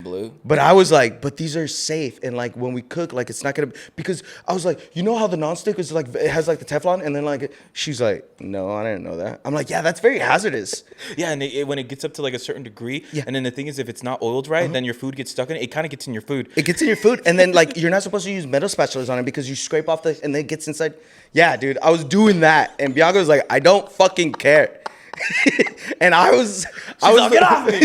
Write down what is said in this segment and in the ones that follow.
blue. But I was like, but these are safe, and like when we cook, like it's not gonna, because I was like, you know how the nonstick is like, it has like the Teflon, and then like she's like, no, I didn't know that. I'm like, yeah, that's very hazardous. Yeah, and when it gets up to like a certain degree, Yeah. and then the thing is, if it's not oiled right, then your food gets stuck in it. It kind of gets in your food. It gets in your food, and then like you're not supposed to use metal spatulas on it because you scrape off and then it gets inside. Yeah, dude, I was doing that, and Bianca was like, I don't fucking care, and I was like, get off me.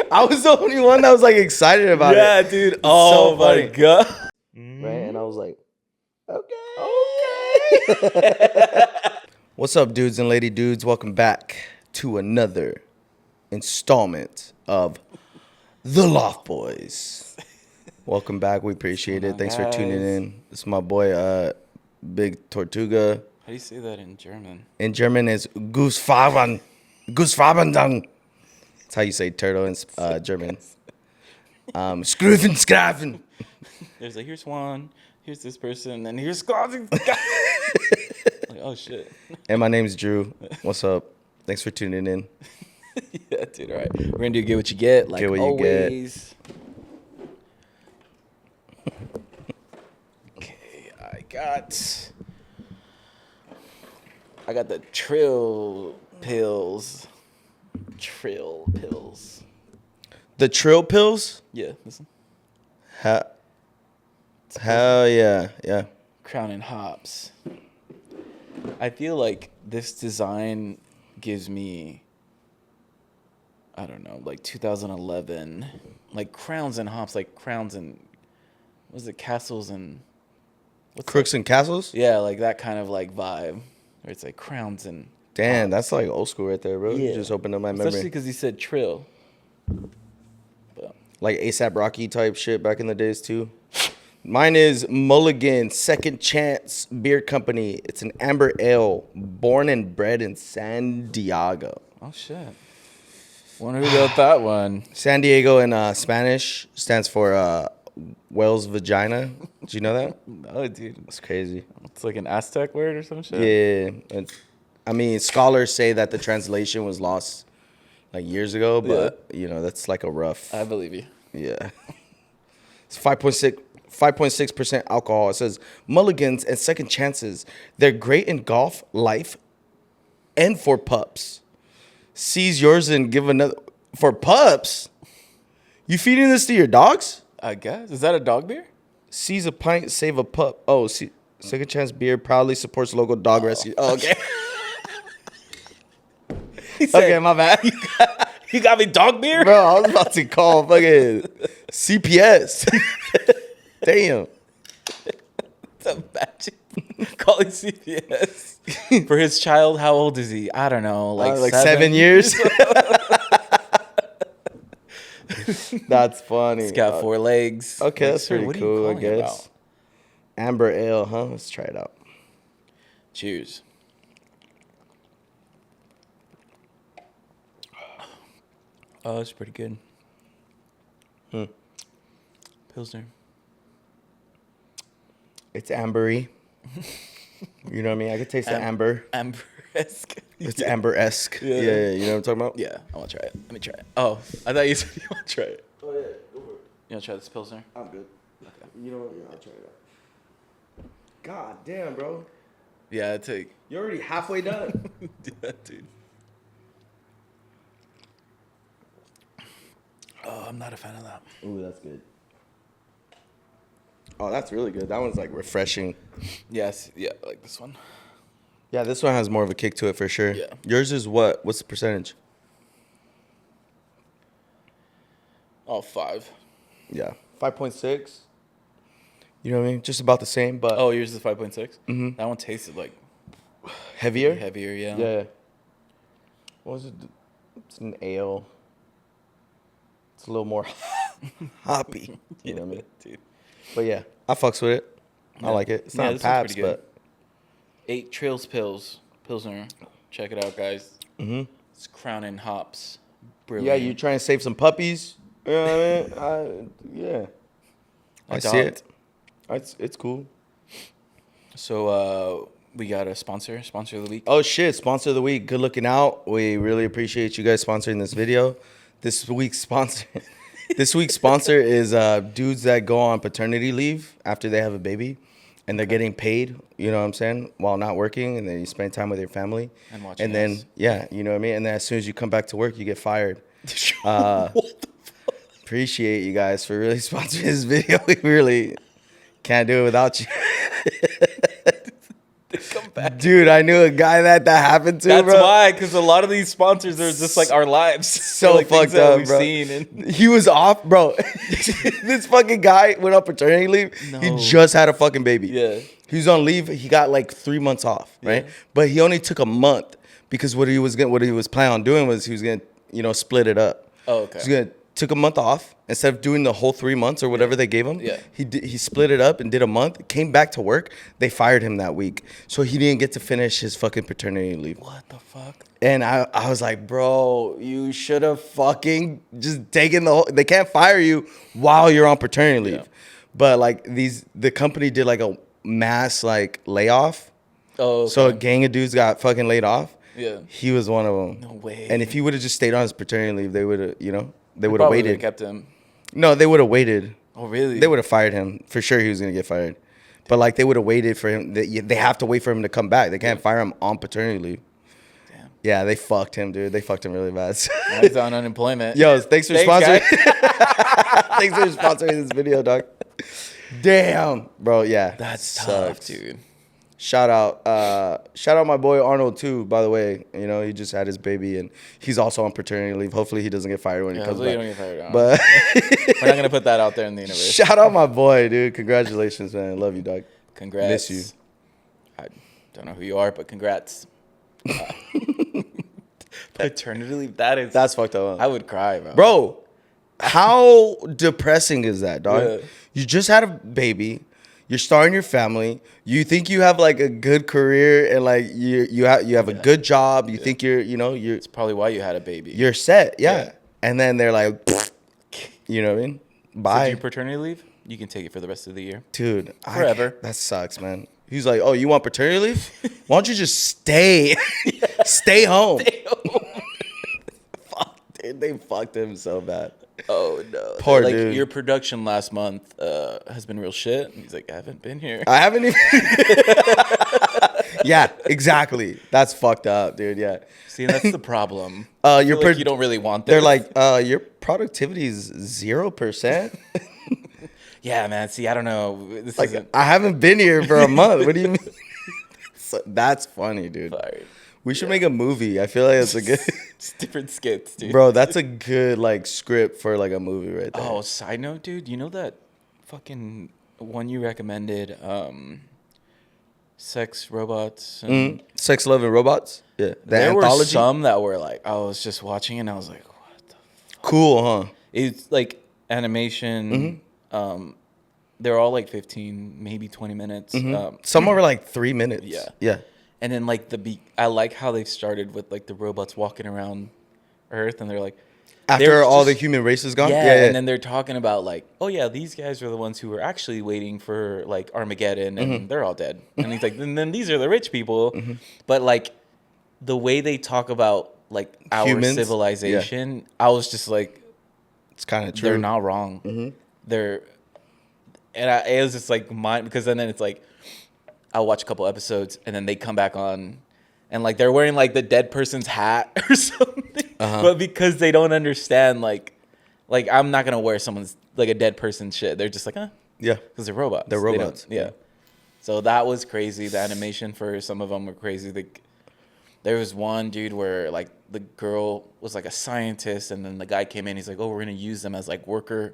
I was the only one that was like excited about it. Yeah, dude. Oh so my god. Right, and I was like, Okay. what's up, dudes and lady dudes? Welcome back to another installment of The Loft Boys. Welcome back. We appreciate it. Thanks for tuning in. This is my boy, Big Tortuga. How do you say that in German? In German, it's Goosfarben. Goosfarbendang. That's how you say turtle in German. Scrafen. There's like, here's one, here's this person, and here's Scotty. Like, oh shit. And my name's Drew. What's up? Thanks for tuning in. Yeah, dude. All right, we're gonna do get what you get, like Get what you always. Okay, I got the Trill pills. Trill pills. The Trill pills? Yeah, listen. Hell yeah, yeah. Crown and hops. I feel like this design gives me, I don't know, like 2011, like crowns and hops, like crowns and, what was it, castles and... Crooks and Castles? Yeah, like that kind of like vibe. Where it's like crowns and... Damn, that's like old school right there, bro. Yeah. You just opened up my memory. Especially because he said trill. But, Like ASAP Rocky type shit back in the days too. Mine is Mulligan Second Chance Beer Company. It's an amber ale, born and bred in San Diego. oh shit. Wonder who wrote that one. San Diego in Spanish stands for whale's vagina. Did you know that? No, dude. It's crazy. It's like an Aztec word or some shit. Yeah. I mean, scholars say that the translation was lost like years ago, but you know, that's like a rough. I believe you. Yeah. It's 5.6% alcohol. It says mulligans and second chances. They're great in golf, life, and for pups. Seize yours and give another. For pups? You feeding this to your dogs? I guess. Is that a dog beer? Seize a pint, save a pup. Oh, Second Chance Beer proudly supports local dog rescue. Oh, okay. Okay, my bad. You got me dog beer? Bro, I was about to call fucking CPS. Damn. Imagine calling CPS for his child. How old is he? I don't know, like 7 years. That's funny. He's got 4 legs. Okay, Like, that's sir, pretty what are you cool, I calling guess. about? Amber ale, huh? Let's try it out. Cheers. Oh, that's pretty good. Pilsner. It's ambery. You know what I mean? I could taste the amber. Amber-esque. It's amber-esque. Yeah. Yeah, you know what I'm talking about? Yeah, I want to try it. Let me try it. Oh, I thought you said you want to try it. Oh, yeah. Go for it. You want to try this Pilsner? I'm good. Okay. You know what? Yeah, I'll try it out. God damn, bro. Yeah, it's like... You're already halfway done. Yeah, dude. Oh, I'm not a fan of that. Ooh, that's good. Oh, that's really good. That one's like refreshing. Yes, yeah, like this one. Yeah, this one has more of a kick to it for sure. Yeah. Yours is what? What's the percentage? Oh, 5. Yeah. 5.6. You know what I mean? Just about the same, but Oh, yours is 5.6? Mm-hmm. That one tasted like heavier. heavier, yeah. Yeah. What was it? It's an ale. It's a little more hoppy. You know what I mean? Dude. But yeah, I fucks with it. I like it. It's not this one's Pabst, pretty good. but 8 Trails Pilsner. Check it out, guys. It's Crown and Hops. Brilliant. yeah, you trying to save some puppies? You know what I mean? Yeah. I see it. It's cool. So we got a sponsor of the week. Oh shit, sponsor of the week. Good looking out. We really appreciate you guys sponsoring this video. This week's sponsor. This week's sponsor is dudes that go on paternity leave after they have a baby, and they're getting paid. You know what I'm saying, while not working, and then you spend time with your family. And watching And then us. yeah, you know what I mean. And then as soon as you come back to work, you get fired. What the fuck? Appreciate you guys for really sponsoring this video. We really can't do it without you. They come back. Dude, I knew a guy that happened to, That's bro. why, because a lot of these sponsors are just like our lives. So like things fucked that up, we've bro. seen and He was off, bro. This fucking guy went on paternity leave. He No. just had a fucking baby. Yeah. He was on leave. He got like 3 months off, right? Yeah. But he only took a month because what he was planning on doing was he was gonna split it up. Oh, okay. He's gonna took a month off instead of doing the whole 3 months or whatever they gave him. Yeah. He split it up and did a month. Came back to work. They fired him that week, so he didn't get to finish his fucking paternity leave. What the fuck? And I was like, bro, you should have fucking just taken the whole. They can't fire you while you're on paternity leave. Yeah. But like the company did like a mass like layoff. Oh, okay. So a gang of dudes got fucking laid off. Yeah. He was one of them. No way. And if he would have just stayed on his paternity leave, they would have, they would have Probably waited. kept him. No, they would have waited. Oh, really? They would have fired him. For sure he was going to get fired. But like they would have waited for him. They have to wait for him to come back. They can't fire him on paternity leave. Damn. Yeah, they fucked him, dude. They fucked him really bad. Now he's on unemployment. Yo, thanks for Thanks, sponsoring. guys. Thanks for sponsoring this video, dog. Damn, bro. Yeah, That's sucks. tough, dude. Shout out my boy Arnold too. By the way, he just had his baby and he's also on paternity leave. Hopefully he doesn't get fired when he comes hopefully back. you don't get fired. But We're not gonna put that out there in the universe. shout out my boy, dude. Congratulations, man. Love you, dog. Congrats. Miss you. I don't know who you are, but congrats. Paternity leave. That's fucked up, huh? I would cry, bro. Bro, how depressing is that, dog? Yeah. You just had a baby. You're starting your family. You think you have like a good career and like you have a good job. You think you're It's probably why you had a baby. you're set, yeah. Yeah. And then they're like, you know what I mean? Bye, Did you paternity leave? You can take it for the rest of the year. dude. Forever. That sucks, man. He's like, oh, you want paternity leave? Why don't you just stay, stay home? Fuck, dude, they fucked him so bad. Oh no. Poor like, dude. Your production last month has been real shit. And he's like, I haven't been here. I haven't even. Yeah, exactly. That's fucked up, dude. Yeah. See, that's the problem. Your Like you don't really want this. They're like, your productivity is 0%. yeah, man. See, I don't know. This Like, isn't I haven't been here for a month. What do you mean? That's funny, dude. fire. We should make a movie. I feel like it's a good. It's different skits, dude. Bro, that's a good like script for like a movie right there. Oh, side note, dude. You know that fucking one you recommended, sex robots. And Sex, Love, and Robots. Yeah, the there were anthology. some that were like, I was just watching and I was like, what the. Cool, huh? It's like animation. They're all like 15, maybe 20 minutes. Some were like 3 minutes. Yeah. Yeah. And then like I like how they started with like the robots walking around Earth, and they're like, After they're all the just- human race is gone. yeah, and then they're talking about like, oh yeah, these guys are the ones who were actually waiting for like Armageddon, and they're all dead. And he's like, and then these are the rich people, but like the way they talk about like our Humans? civilization, I was just like, It's kind of true. they're not wrong. They're, and it was just like mine, because then it's like I'll watch a couple episodes and then they come back on and like they're wearing like the dead person's hat or something, but because they don't understand like I'm not gonna wear someone's like a dead person's shit. They're just like, Yeah. because they're robots. They're They don't- robots. yeah. So that was crazy. The animation for some of them were crazy. There was one dude where like the girl was like a scientist, and then the guy came in. He's like, "Oh, we're gonna use them as like worker."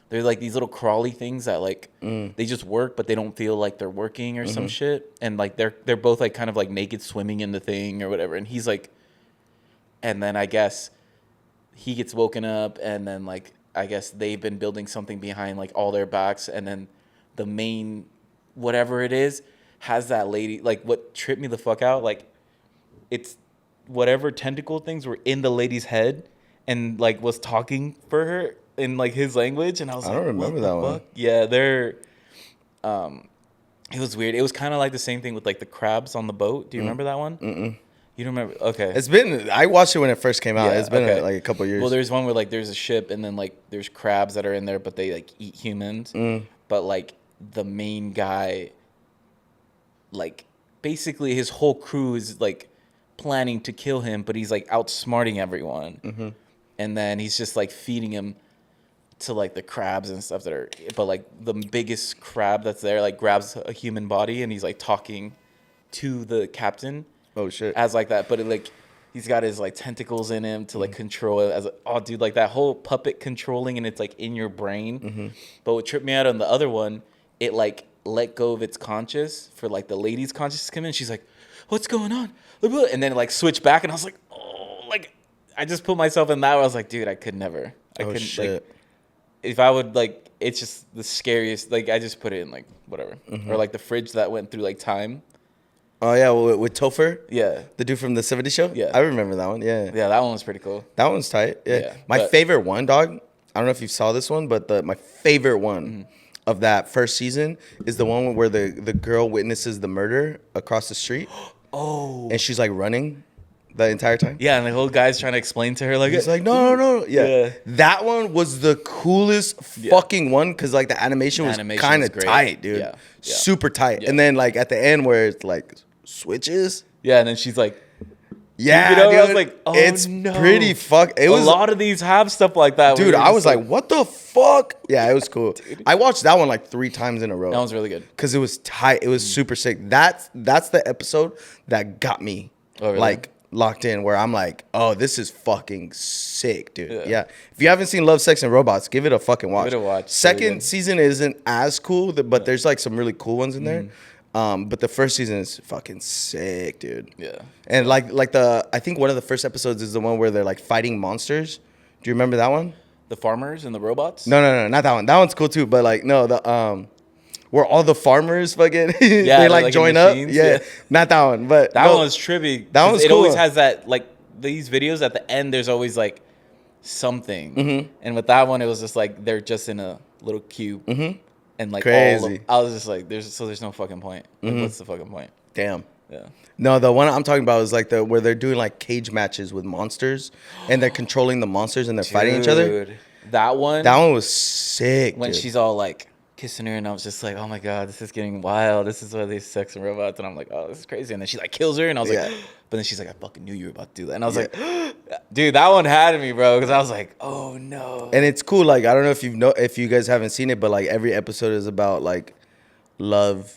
They're like these little crawly things that like they just work, but they don't feel like they're working or some shit. And like they're both like kind of like naked swimming in the thing or whatever. And he's like, and then I guess he gets woken up, and then like I guess they've been building something behind like all their backs, and then the main whatever it is has that lady. Like what tripped me the fuck out, like it's whatever tentacle things were in the lady's head and like was talking for her in like his language, and I was I like, don't remember what the that one. fuck? Yeah, they're it was weird. It was kind of like the same thing with like the crabs on the boat. Do you remember that one? You don't remember? Okay. It's been. I watched it when it first came out. Yeah, It's been okay. like a couple years. Well, there's one where like there's a ship and then like there's crabs that are in there, but they like eat humans. But like the main guy, like basically his whole crew is like planning to kill him, but he's like outsmarting everyone. And then he's just like feeding him to like the crabs and stuff that are. But like the biggest crab that's there like grabs a human body and he's like talking to the captain. Oh shit. As like that, but it, like he's got his like tentacles in him to like control it. As oh, dude, like that whole puppet controlling and it's like in your brain. But what tripped me out on the other one, it like let go of its conscious for like the lady's conscious to come in. She's like, "What's going on?" And then it, like switch back, and I was like, "Oh!" Like I just put myself in that. I was like, "Dude, I could never. I couldn't shit. like if I would like. It's just the scariest. Like I just put it in like whatever or like the fridge that went through like time." Oh yeah, with Topher, Yeah. the dude from the '70s show. Yeah. I remember that one. Yeah, Yeah, that one was pretty cool. that one's tight. Yeah, Yeah, my but- favorite one, dog. I don't know if you saw this one, but my favorite one Mm-hmm. of that first season is the one where the girl witnesses the murder across the street, Oh. and she's like running the entire time. Yeah, and the whole guy's trying to explain to her like, He's like, no. Yeah. Yeah. That one was the coolest fucking one because like the animation was animation kind was of great. tight, dude. Yeah. Yeah. Super tight. Yeah. And then like at the end where it's like switches. yeah, and then she's like, Yeah, you know, dude. I was like, oh it's no. pretty It a was lot of these have stuff like that. where dude. you're I just was like, what the fuck? Yeah, it was cool. I watched that one like 3 times in a row. that one's really good. Because it was tight. It was super sick. That's the episode that got me Oh, really? like locked in where I'm like, oh, this is fucking sick, dude. Yeah. Yeah. If you haven't seen Love, Sex, and Robots, give it a fucking watch. it a watch. Really Second good. season isn't as cool, but there's like some really cool ones in there. But the first season is fucking sick, dude. Yeah. And like I think one of the first episodes is the one where they're like fighting monsters. Do you remember that one? The farmers and the robots? No, not that one. That one's cool too. But like no, the where all the farmers fucking they they're, like like, in join up. machines, Yeah. yeah. Not that one. But That no, one was trippy. That one's It cool. always has that, like, these videos at the end, there's always, like, something. And with that one, it was just, like, they're just in a little cube. And, like, Crazy. I was just like, there's no fucking point. Like, what's the fucking point? damn. Yeah. No, the one I'm talking about is like the where they're doing like cage matches with monsters and they're controlling the monsters and they're fighting each other. Dude, that one, That one was sick. when dude. she's all, like, kissing her, and I was just like, oh my god, this is getting wild. This is why these sex and robots, and I'm like, oh, this is crazy. And then she like kills her, and I was Yeah. like, but then she's like, I fucking knew you were about to do that, and I was like, dude, that one had me, bro, because I was like, oh no. And it's cool. Like I don't know if you guys haven't seen it, but like every episode is about like love,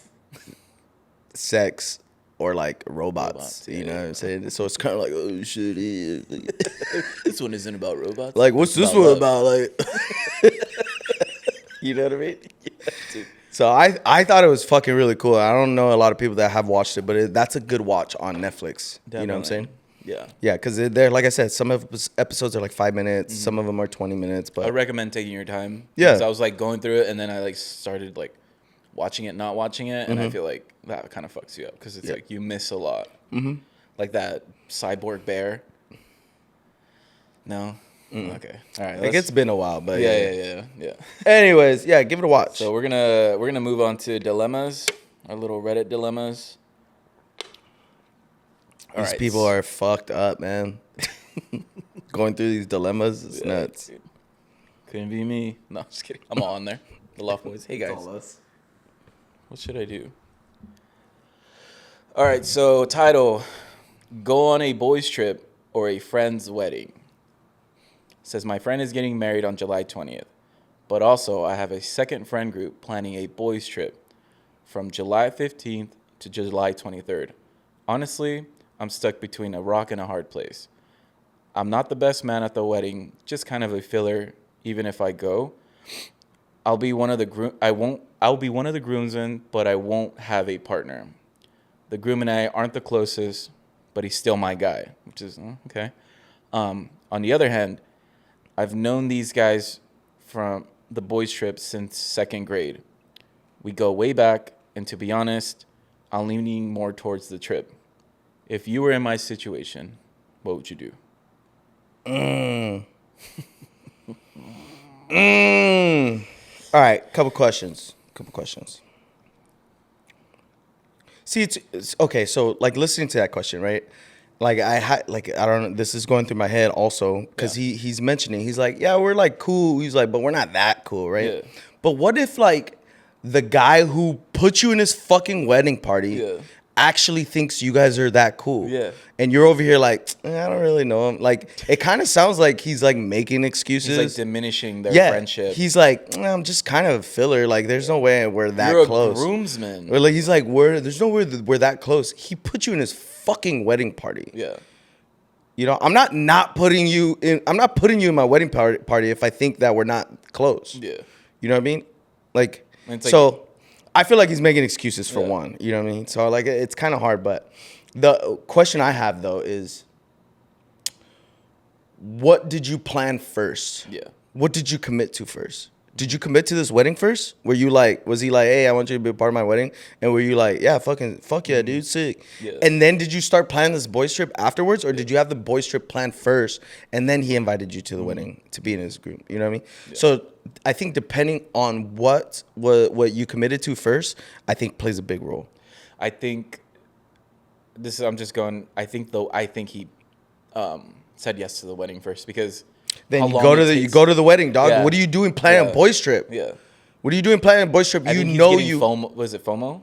sex, or like robots. You know what I'm saying? So it's kind of like, oh shit, yeah. This one isn't about robots. Like what's this About one love. about? Like, you know what I mean? Dude. So I thought it was fucking really cool. I don't know a lot of people that have watched it, but that's a good watch on Netflix. You know what I'm saying? Yeah. Yeah, because they're like I said, some episodes are like 5 minutes, some of them are 20 minutes. But I recommend taking your time. Yeah. Because I was like going through it, and then I like started like watching it, not watching it, and I feel like that kind of fucks you up because it's Yeah. like you miss a lot. Like that cyborg bear. No. Okay. All right. like it's been a while, but yeah. Anyways, yeah, give it a watch. So we're gonna move on to dilemmas, our little Reddit dilemmas. All These right. people are fucked up, man. Going through these dilemmas, it's Yeah, nuts. dude. Couldn't be me. No, I'm just kidding. I'm all on there. The Loft Boys. Hey guys. What should I do? All right. So title: Go on a boys' trip or a friend's wedding. Says my friend is getting married on July 20th, but also I have a second friend group planning a boys' trip from July 15th to July 23rd. Honestly, I'm stuck between a rock and a hard place. I'm not the best man at the wedding, just kind of a filler. Even if I go, I'll be one of the I'll be one of the groomsmen, but I won't have a partner. The groom and I aren't the closest, but he's still my guy, which is okay. On the other hand, I've known these guys from the boys' trip since second grade. We go way back, and to be honest, I'm leaning more towards the trip. If you were in my situation, what would you do? All right, couple questions. See, it's okay. So, like listening to that question, right? like I don't know, this is going through my head also because he's mentioning, he's like, yeah, we're like cool, he's like, but we're not that cool, right? Yeah. But what if like the guy who put you in his fucking wedding party actually thinks you guys are that cool? Yeah. And you're over here like, I don't really know him. Like, it kind of sounds like he's like making excuses. He's like diminishing their friendship. He's like, I'm just kind of a filler. Like, there's no way we're that You're close. a groomsman. Or like, he's like, there's no way that we're that close. He put you in his fucking wedding party. Yeah. You know, I'm not putting you in my wedding party if I think that we're not close. Yeah. You know what I mean? Like, It's so I feel like he's making excuses for one. You know what I mean? So like, it's kind of hard. But the question I have though is, what did you plan first? Yeah. What did you commit to first? Did you commit to this wedding first? Were you like, was he like, hey, I want you to be a part of my wedding? And were you like, yeah, fuck yeah, dude, sick. Yeah. And then did you start planning this boys trip afterwards? Or did you have the boys trip planned first and then he invited you to the wedding to be in his group? You know what I mean? Yeah. So I think depending on what you committed to first, I think plays a big role. I think I'm just going, I think he said yes to the wedding first because then you go to the wedding, dog. Yeah. What are you doing planning a boys trip? Yeah. What are you doing planning a boys trip? I you think know you FOMO, was it FOMO?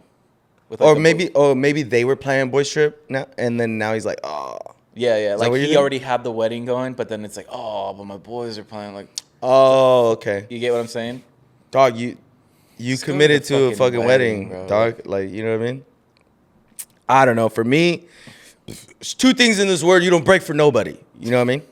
With like maybe they were planning a boys trip now, and then now he's like, oh. Yeah. Like he already had the wedding going, but then it's like, oh, but my boys are planning like. Oh, okay. You get what I'm saying? Dog, you committed to a fucking wedding, dog. Like, you know what I mean? I don't know. For me, there's two things in this word you don't break for nobody. You know what I mean?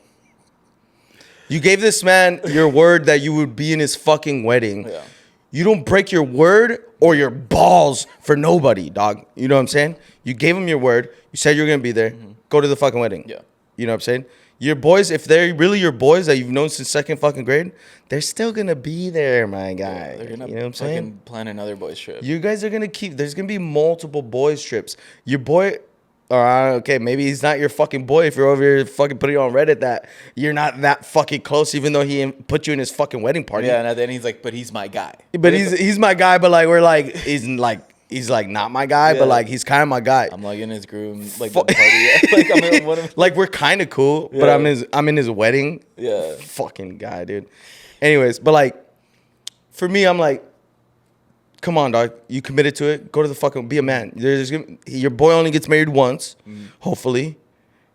You gave this man your word that you would be in his fucking wedding. Yeah. You don't break your word or your balls for nobody, dog. You know what I'm saying? You gave him your word. You said you were going to be there. Mm-hmm. Go to the fucking wedding. Yeah. You know what I'm saying? Your boys, if they're really your boys that you've known since second fucking grade, they're still going to be there, my guy. Yeah, they're going to, you know what I'm saying? Plan another boys trip. You guys are going to there's going to be multiple boys trips. Your boy... okay, maybe he's not your fucking boy if you're over here fucking putting on Reddit that you're not that fucking close, even though he put you in his fucking wedding party. Yeah, and then he's like, but he's my guy. But he's my guy, but like we're like he's like not my guy, but like he's kind of my guy. I'm like in his groom, like the party. Like I'm in one of like we're kind of cool, but I'm in his wedding. Yeah, fucking guy, dude. Anyways, but like for me, I'm like, come on, dog. You committed to it. Go to the fucking... Be a man. Your boy only gets married once, hopefully.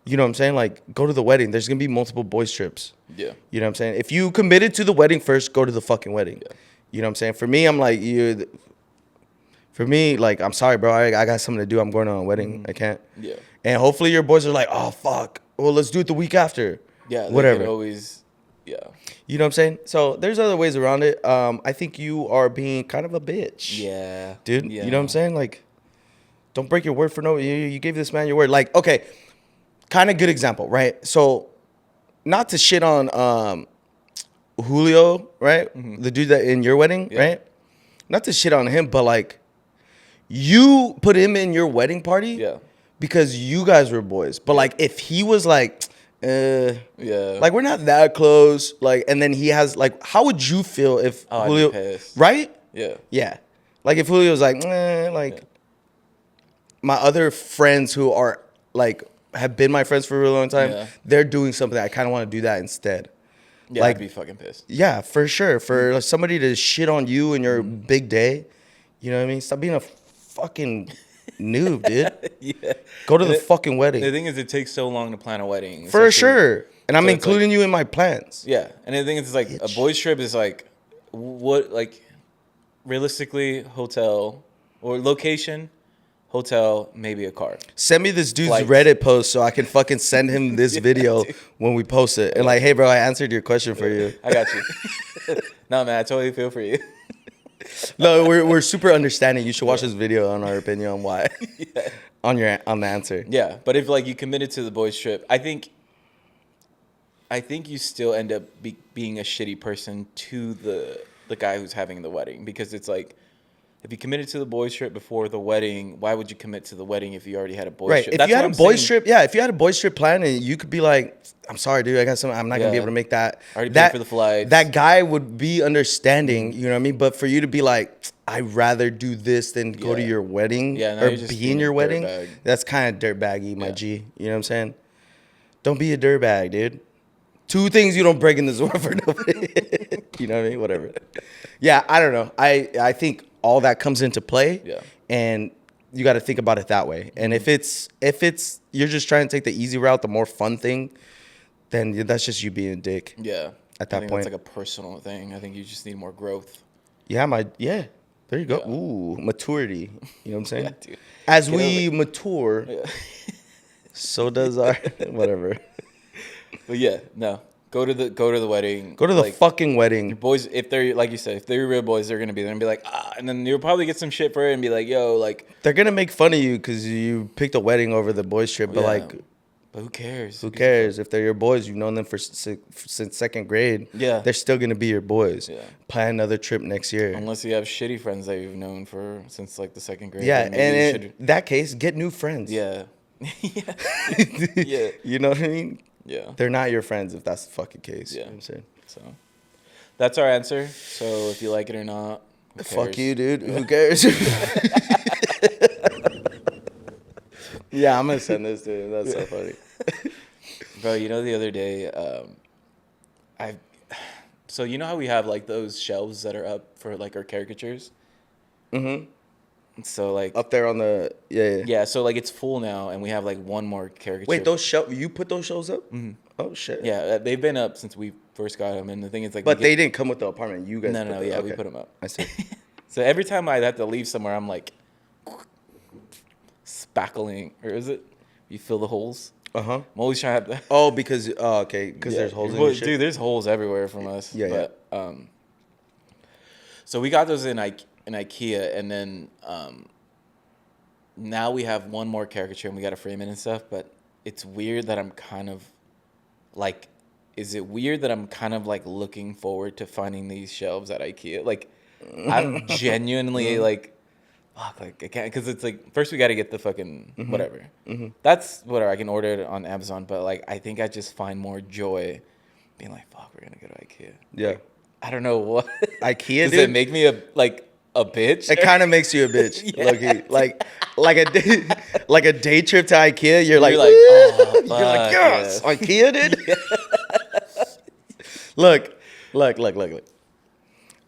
You know what I'm saying? Like, go to the wedding. There's going to be multiple boys trips. Yeah. You know what I'm saying? If you committed to the wedding first, go to the fucking wedding. Yeah. You know what I'm saying? For me, I'm like, I'm sorry, bro. I got something to do. I'm going to a wedding. I can't. Yeah. And hopefully your boys are like, oh, fuck. Well, let's do it the week after. Yeah. Whatever. Always... Yeah. You know what I'm saying? So there's other ways around it. I think you are being kind of a bitch. Yeah. Dude, you know what I'm saying? Like, don't break your word for no... You gave this man your word. Like, okay, kind of good example, right? So, not to shit on Julio, right? Mm-hmm. The dude that in your wedding, right? Not to shit on him, but like, you put him in your wedding party because you guys were boys. But like, if he was like... like we're not that close, like, and then he has like, how would you feel if Julio, right? Yeah, like if Julio was like, my other friends who are like have been my friends for a really long time, they're doing something I kind of want to do that instead. Yeah, like, I'd be fucking pissed. Yeah, for sure. For like, somebody to shit on you in your big day, you know what I mean? Stop being a fucking noob, dude. Go to the fucking wedding. The thing is, it takes so long to plan a wedding. For sure. And I'm including you in my plans. Yeah. And the thing is, it's like a boys trip is like, what, like, realistically, hotel or location, hotel, maybe a car. Send me this dude's Reddit post so I can fucking send him this video when we post it. And like, hey, bro, I answered your question for you. I got you. No, man, I totally feel for you. No, we're super understanding. You should watch this video on our opinion on why. on the answer. Yeah, but if like you committed to the boys trip, I think you still end up being a shitty person to the guy who's having the wedding, because it's like, if you committed to the boys trip before the wedding, why would you commit to the wedding if you already had a boys trip? If you had a boys trip, if you had a boys trip planned, and you could be like, I'm sorry, dude, I got something. I'm not gonna be able to make that. Already paid for the flights. That guy would be understanding, you know what I mean? But for you to be like, I'd rather do this than go to your wedding or be in your wedding, that's kind of dirtbaggy, my G. You know what I'm saying? Don't be a dirtbag, dude. 2 things you don't break in this world for nobody. You know what I mean? Whatever. Yeah, I don't know. I think all that comes into play. Yeah. And you got to think about it that way. And if it's you're just trying to take the easy route, the more fun thing, then that's just you being a dick. Yeah. At that I think point. that's like a personal thing. I think you just need more growth. Yeah, there you go. Yeah. Ooh, maturity. You know what I'm saying? Yeah, dude. As Get we over mature, Yeah. so does our whatever. But yeah, no. Go to the wedding. Go to the like, fucking your wedding. boys, if they're like you said, if they're real boys, they're gonna be there and be like, and then you'll probably get some shit for it and be like, yo, like, They're gonna make fun of you because you picked a wedding over the boys trip, but yeah. like, But who cares? who cares if they're your boys? You've known them since second grade. Yeah. They're still gonna be your boys. Yeah. Plan another trip next year. Unless you have shitty friends that you've known for since like the second grade. Yeah, then maybe you and in should- that case, get new friends. yeah, yeah, yeah, You know what I mean? yeah. They're not your friends if that's the fucking case. Yeah. You know what I'm saying? So that's our answer. So if you like it or not, who Fuck cares? you, dude. Who cares? Yeah, I'm gonna send this to him. That's so funny. Bro, you know the other day, so you know how we have like those shelves that are up for like our caricatures? Mm-hmm. So like Up there on the yeah. yeah, so like it's full now and we have like one more caricature. Wait, you put those shows up? Mm-hmm. Oh shit. Yeah, they've been up since we first got them, and the thing is like But we they get- didn't come with the apartment. You guys. no, put them. yeah, we Okay. put them up. I see. So every time I have to leave somewhere, I'm like spackling, or is it? You fill the holes. Uh-huh. I'm always trying to. Oh, because okay, because Yeah. there's holes in Well, your shit. dude, there's holes everywhere from us. Yeah, but, so we got those in IKEA, and then now we have one more caricature, and we got to frame it and stuff. But it's weird that I'm kind of like, is it weird that I'm kind of like looking forward to finding these shelves at IKEA? Like, I'm genuinely like. Fuck, like I can't, because it's like first we got to get the fucking whatever. That's whatever, I can order it on Amazon, but like I think I just find more joy being like, fuck, we're gonna go to IKEA. Yeah. I don't know what. IKEA, Does dude? it make me a bitch? It kind of makes you a bitch. Yeah. Low-key. Like a day trip to IKEA. You're like, like, "Woo!" oh, you're like, fuck, yes, yeah. IKEA, dude. Look.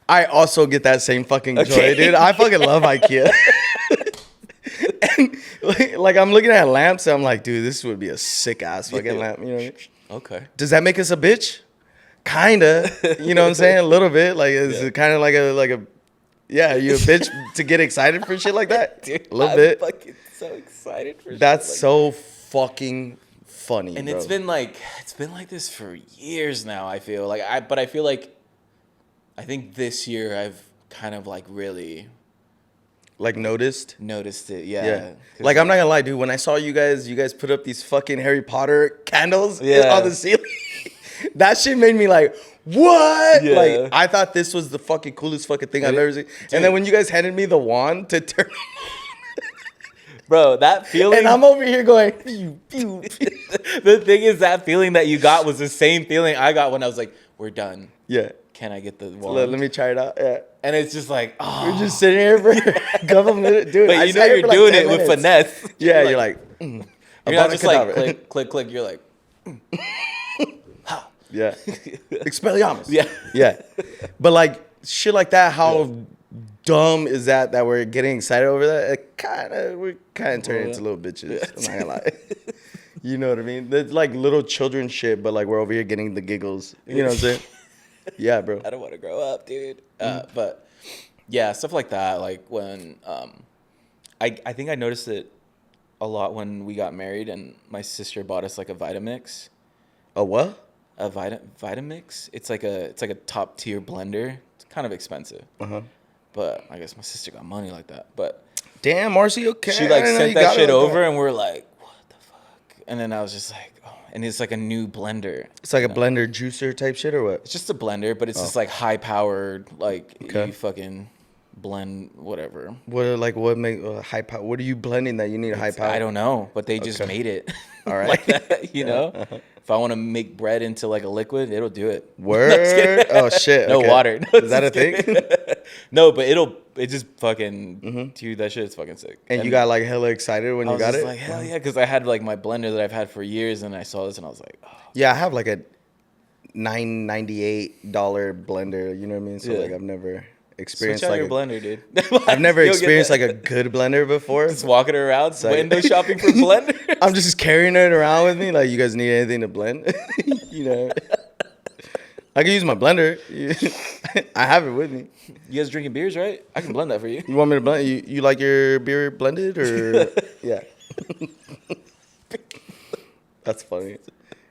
I also get that same fucking joy, Okay. dude. I fucking love IKEA. And like I'm looking at lamps and I'm like, dude, this would be a sick ass fucking Yeah. lamp. You know what I mean? Okay. Does that make us a bitch? Kinda. You know what I'm saying? A little bit. Like it's Yeah. kind of like a yeah, you a bitch to get excited for shit like that? Dude, A little I'm bit. fucking so excited for That's shit like so fucking funny. And bro. it's been like this for years now, I feel. But I feel like I think this year I've kind of like really like noticed. noticed it. Yeah. Yeah. 'Cause Like I'm not gonna lie, dude. When I saw you guys put up these fucking Harry Potter candles Yeah. on the ceiling. That shit made me like, what? Yeah. Like I thought this was the fucking coolest fucking thing I've ever seen. And then when you guys handed me the wand to turn, Bro, that feeling. and I'm over here going, The thing is, that feeling that you got was the same feeling I got when I was like, "We're done. yeah. Can I get the wand?" Let me try it out. Yeah. And it's just like, oh. We're just sitting here for a couple minutes, dude. But I you know sat here you're for like doing 10 it with minutes. finesse. Yeah, you're like, you're not just like Abracadabra. click. You're like, yeah, Expelliarmus. yeah. Yeah, but like shit like that, how dumb is that we're getting excited over that? We're kind of turning into little bitches. I'm not gonna lie. You know what I mean? It's like little children shit, but like we're over here getting the giggles. You know what I'm saying? Yeah, bro. I don't want to grow up, dude. But yeah, stuff like that. Like when I think I noticed it a lot when we got married, and my sister bought us like a Vitamix. A what? A Vitamix. It's like a top tier blender. It's kind of expensive. But I guess my sister got money like that. But Damn, Marcy, okay. she like I didn't know sent you that got it shit like over, that. and we're like, what the fuck? And then I was just like, oh, and it's like a new blender. It's like a blender juicer type shit or what? It's just a blender, but it's just like high powered, like Okay. you fucking blend whatever. What make high power? What are you blending that you need high power? I don't know, but they just Okay. made it. All right. Like that, you know? If I want to make bread into like a liquid, it'll do it. Word. Oh shit. No okay. water. No, Is that a just kidding. thing? No, but it just fucking, dude, that shit is fucking sick. And you got like hella excited when I you was got just it? like, hell yeah, because I had like my blender that I've had for years, and I saw this, and I was like, oh. Yeah, I have like a $998 blender. You know what I mean? So Yeah. like I've never Switch experienced out like your a, blender, dude. I've never You'll get experienced that. like a good blender before. Just walking around, like- window shopping for blenders. I'm just carrying it around with me. Like, you guys need anything to blend? You know, I can use my blender. I have it with me. You guys drinking beers, right? I can blend that for you. You want me to blend? You like your beer blended or? Yeah. That's funny.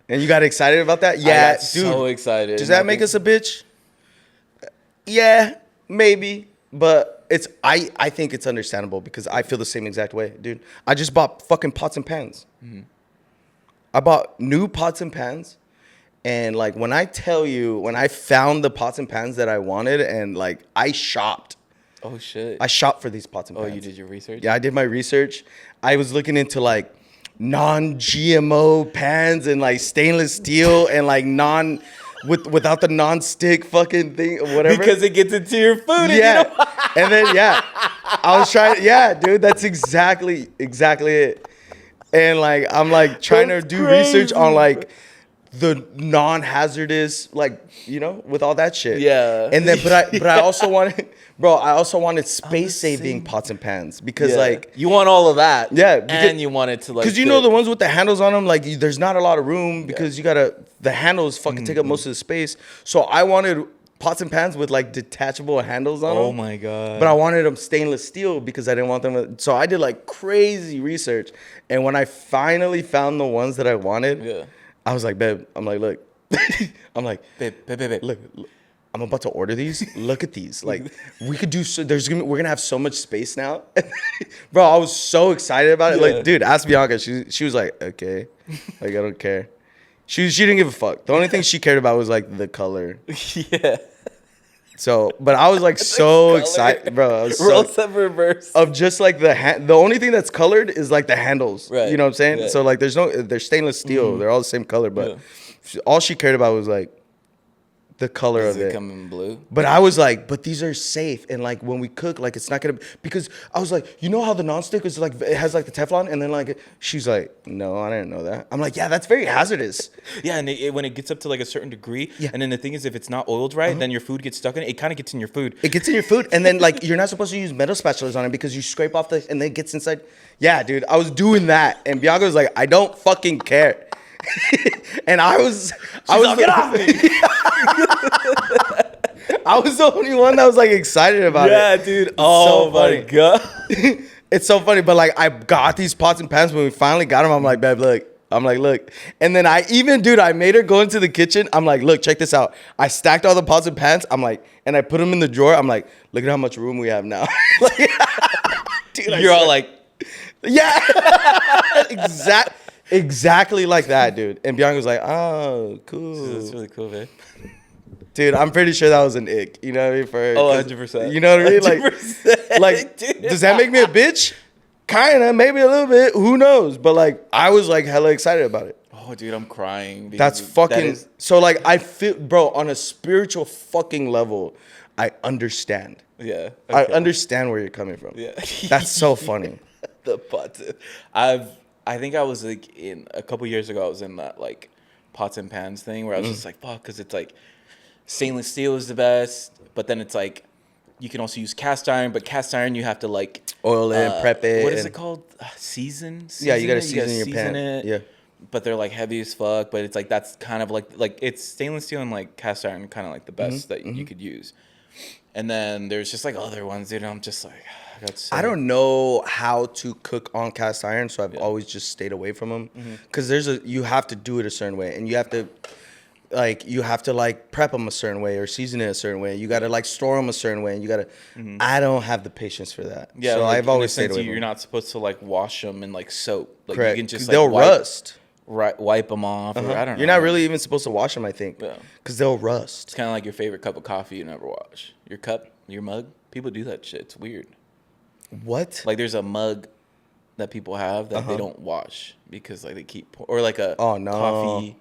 And you got excited about that? Yeah, I got dude. so excited. Does that make us a bitch? Yeah, maybe. But it's I think it's understandable because I feel the same exact way, dude. I just bought fucking pots and pans. Mm-hmm. I bought new pots and pans. And like when I tell you, when I found the pots and pans that I wanted, and like I shopped. Oh shit! I shopped for these pots and pans. Oh, you did your research? Yeah, I did my research. I was looking into like non-GMO pans and like stainless steel and like without the non-stick fucking thing or whatever. Because it gets into your food. Yeah. And, you know? And then I was trying. Yeah, dude, that's exactly it. And like I'm like trying to do research on like the non-hazardous, like, you know, with all that shit. Yeah. And then but I also wanted space saving pots and pans because Yeah. like you want all of that. Yeah, and you want it to like. because you know the ones with the handles on them, like there's not a lot of room because the handles fucking take up most of the space. So I wanted pots and pans with like detachable handles on them. Oh my god! But I wanted them stainless steel because I didn't want them. So I did like crazy research, and when I finally found the ones that I wanted, Yeah. I was like, babe, I'm like, look, I'm like, Babe. look, I'm about to order these. Look at these. Like, we could do so. We're gonna have so much space now, bro. I was so excited about it. Yeah. Like, dude, ask Bianca. She was like, okay, like I don't care. She didn't give a fuck. The only thing she cared about was like the color. Yeah. So, but I was like so excited, bro. I was Roll so, some reverse. of just like the only thing that's colored is like the handles. Right. You know what I'm saying? Yeah. So like they're stainless steel. They're all the same color, but Yeah. all she cared about was like the color Does of it it. come in blue? But I was like, but these are safe, and like when we cook, like it's not gonna because I was like, you know how the nonstick is like it has like the Teflon, and then like she's like, no, I didn't know that. I'm like, yeah, that's very hazardous. Yeah, and when it gets up to like a certain degree, Yeah. and then the thing is, if it's not oiled right, then your food gets stuck in it. It kind of gets in your food. It gets in your food, and then like you're not supposed to use metal spatulas on it because you scrape off and then it gets inside. Yeah, dude, I was doing that, and Bianca was like, I don't fucking care. And I was like, "Get off me!" I was the only one that was like excited about Yeah, it. dude. Oh so my funny. god. It's so funny, but like I got these pots and pans when we finally got them. I'm like, babe, look. I'm like, look. And then I made her go into the kitchen. I'm like, look, check this out. I stacked all the pots and pans. I'm like, and I put them in the drawer. I'm like, look at how much room we have now. Like, dude, You're all like, yeah, exactly like that, dude. And Bianca was like, oh, cool. that's really cool, man. Dude, I'm pretty sure that was an ick. You know what I mean? For her, Oh, 'cause- 100%. You know what I mean? Like, 100%, dude. does that make me a bitch? Kinda, maybe a little bit. Who knows? But like, I was like hella excited about it. Oh, dude, I'm crying. because That's that fucking. is- So like, I feel, bro, on a spiritual fucking level, I understand. yeah. I okay. understand where you're coming from. Yeah. That's so funny. The pots. I think I was like in a couple years ago. I was in that like pots and pans thing where I was just like, fuck, because it's like stainless steel is the best, but then it's like you can also use cast iron, but cast iron you have to like Oil it, prep it. What is and- it called? Season. Yeah, you gotta it? season your pan. it. Yeah. But they're like heavy as fuck. But it's like that's kind of like it's stainless steel and like cast iron, kind of like the best that you could use. And then there's just like other ones, dude. I'm just like, I got so I don't know how to cook on cast iron, so I've always just stayed away from them. Because you have to do it a certain way, and you have to prep them a certain way or season it a certain way. You got to like store them a certain way, and you got to. I don't have the patience for that. Yeah, so like, I've in a always stayed sense, away. You're not supposed to like wash them in like soap. Like correct. you can just 'Cause like, they'll wipe, rust. wipe them off. Or, I don't know. You're not really even supposed to wash them, I think, Yeah. because they'll rust. It's kind of like your favorite cup of coffee you never wash. Your cup, your mug. People do that shit. It's weird. What? Like there's a mug that people have that they don't wash because like they keep or like a Oh, no. coffee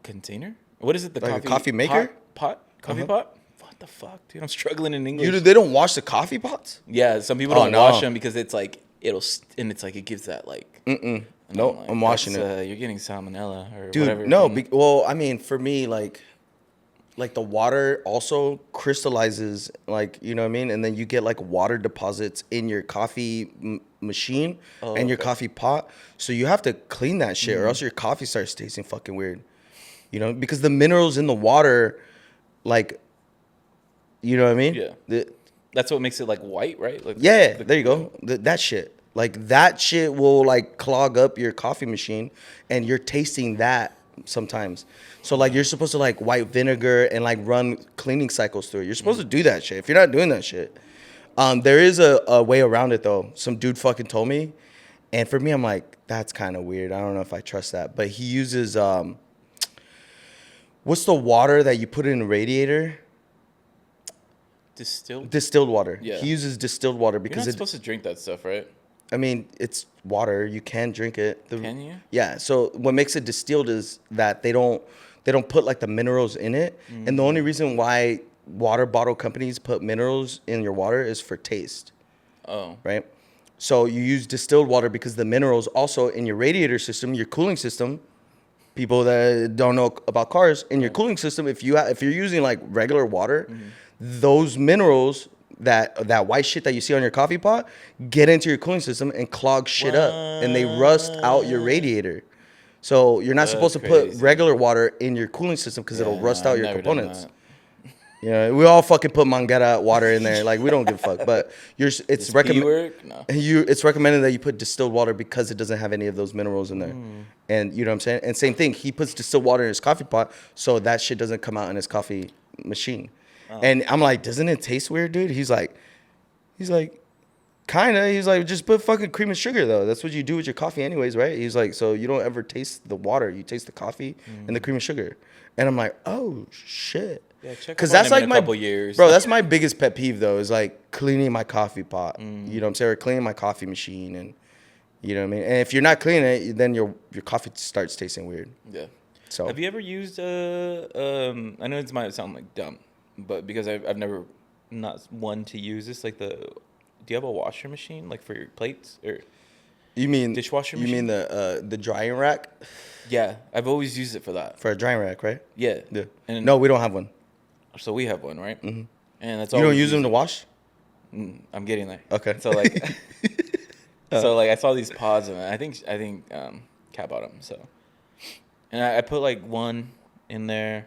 container. What is it? The Like a coffee coffee maker? pot coffee pot. What what the fuck, dude? I'm struggling in You English. they don't wash the coffee pots? Yeah, some people Oh, don't no. wash them because it's like and it's like it gives that like. And Nope, like, I'm washing it. You're getting salmonella or Dude, whatever. no. from- Well, I mean, for me, like the water also crystallizes, like, you know what I mean? And then you get like water deposits in your coffee machine and your okay. coffee pot. So you have to clean that shit or else your coffee starts tasting fucking weird. You know, because the minerals in the water, like, you know what I mean? Yeah. That's what makes it like white, right? Like Yeah, there you go. That shit. Like that shit will like clog up your coffee machine and you're tasting that sometimes. So like you're supposed to like white vinegar and like run cleaning cycles through it. You're supposed to do that shit. If you're not doing that shit. There is a way around it though. Some dude fucking told me. And for me, I'm like, that's kind of weird. I don't know if I trust that. But he uses what's the water that you put in a radiator? Distilled. Distilled water. Yeah. He uses distilled water You're because not supposed to drink that stuff, right? I mean, it's water. You can drink it. Can you? Yeah. So what makes it distilled is that they don't put like the minerals in it. And the only reason why water bottle companies put minerals in your water is for taste, Oh. right? So you use distilled water because the minerals also in your radiator system, your cooling system. People that don't know about cars, in your cooling system, if you're using like regular water, those minerals that white shit that you see on your coffee pot get into your cooling system and clog shit up, and they rust out your radiator. So you're not supposed to put crazy. regular water in your cooling system because it'll Yeah, rust no, out I've your never done components. that. You know, we all fucking put Mangetta water in there, like we don't give a fuck. But it's Does pee recommended. work? No. It's recommended that you put distilled water because it doesn't have any of those minerals in there. And you know what I'm saying? And same thing, he puts distilled water in his coffee pot so that shit doesn't come out in his coffee machine. And I'm like, doesn't it taste weird, dude? He's like, kinda. He's like, just put fucking cream and sugar though. That's what you do with your coffee anyways, right? He's like, so you don't ever taste the water, you taste the coffee and the cream and sugar. And I'm like, oh shit. Yeah, check Because up on that's him in like a my couple years. bro. That's my biggest pet peeve though. Is like cleaning my coffee pot. You know what I'm saying? Or cleaning my coffee machine, and you know what I mean. And if you're not cleaning it, then your coffee starts tasting weird. Yeah. So Have you ever used I know it might sound like dumb, but because I've never not one to use this like do you have a washer machine like for your plates or you mean dishwasher You mean machine? the drying rack yeah, I've always used it for that. for a drying rack, right? Yeah. Yeah. And No, we don't have one. so we have one, right? Mm-hmm. And that's You all don't we use them to wash? I'm getting there. Okay. So like so like I saw these pods and I think Cat bought them, so and I put like one in there.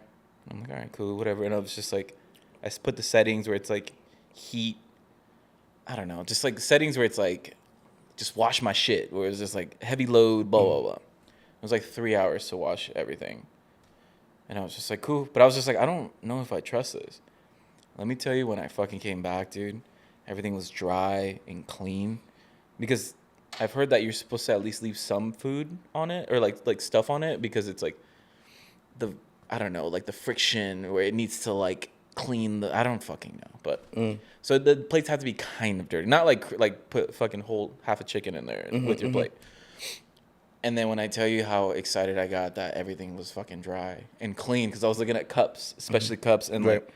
I'm like, all right, cool, whatever. And I was just like, put the settings where it's like heat. I don't know, just like settings where it's like, just wash my shit. Where it's just like heavy load, blah blah blah. It was like 3 hours to wash everything, and I was just like, cool. But I was just like, I don't know if I trust this. Let me tell you, when I fucking came back, dude, everything was dry and clean, because I've heard that you're supposed to at least leave some food on it or like stuff on it because it's like I don't know, like the friction where it needs to like clean I don't fucking know, but so the plates have to be kind of dirty, not like put fucking whole half a chicken in there with your plate. And then when I tell you how excited I got that everything was fucking dry and clean, because I was looking at cups, especially cups, and Right. like,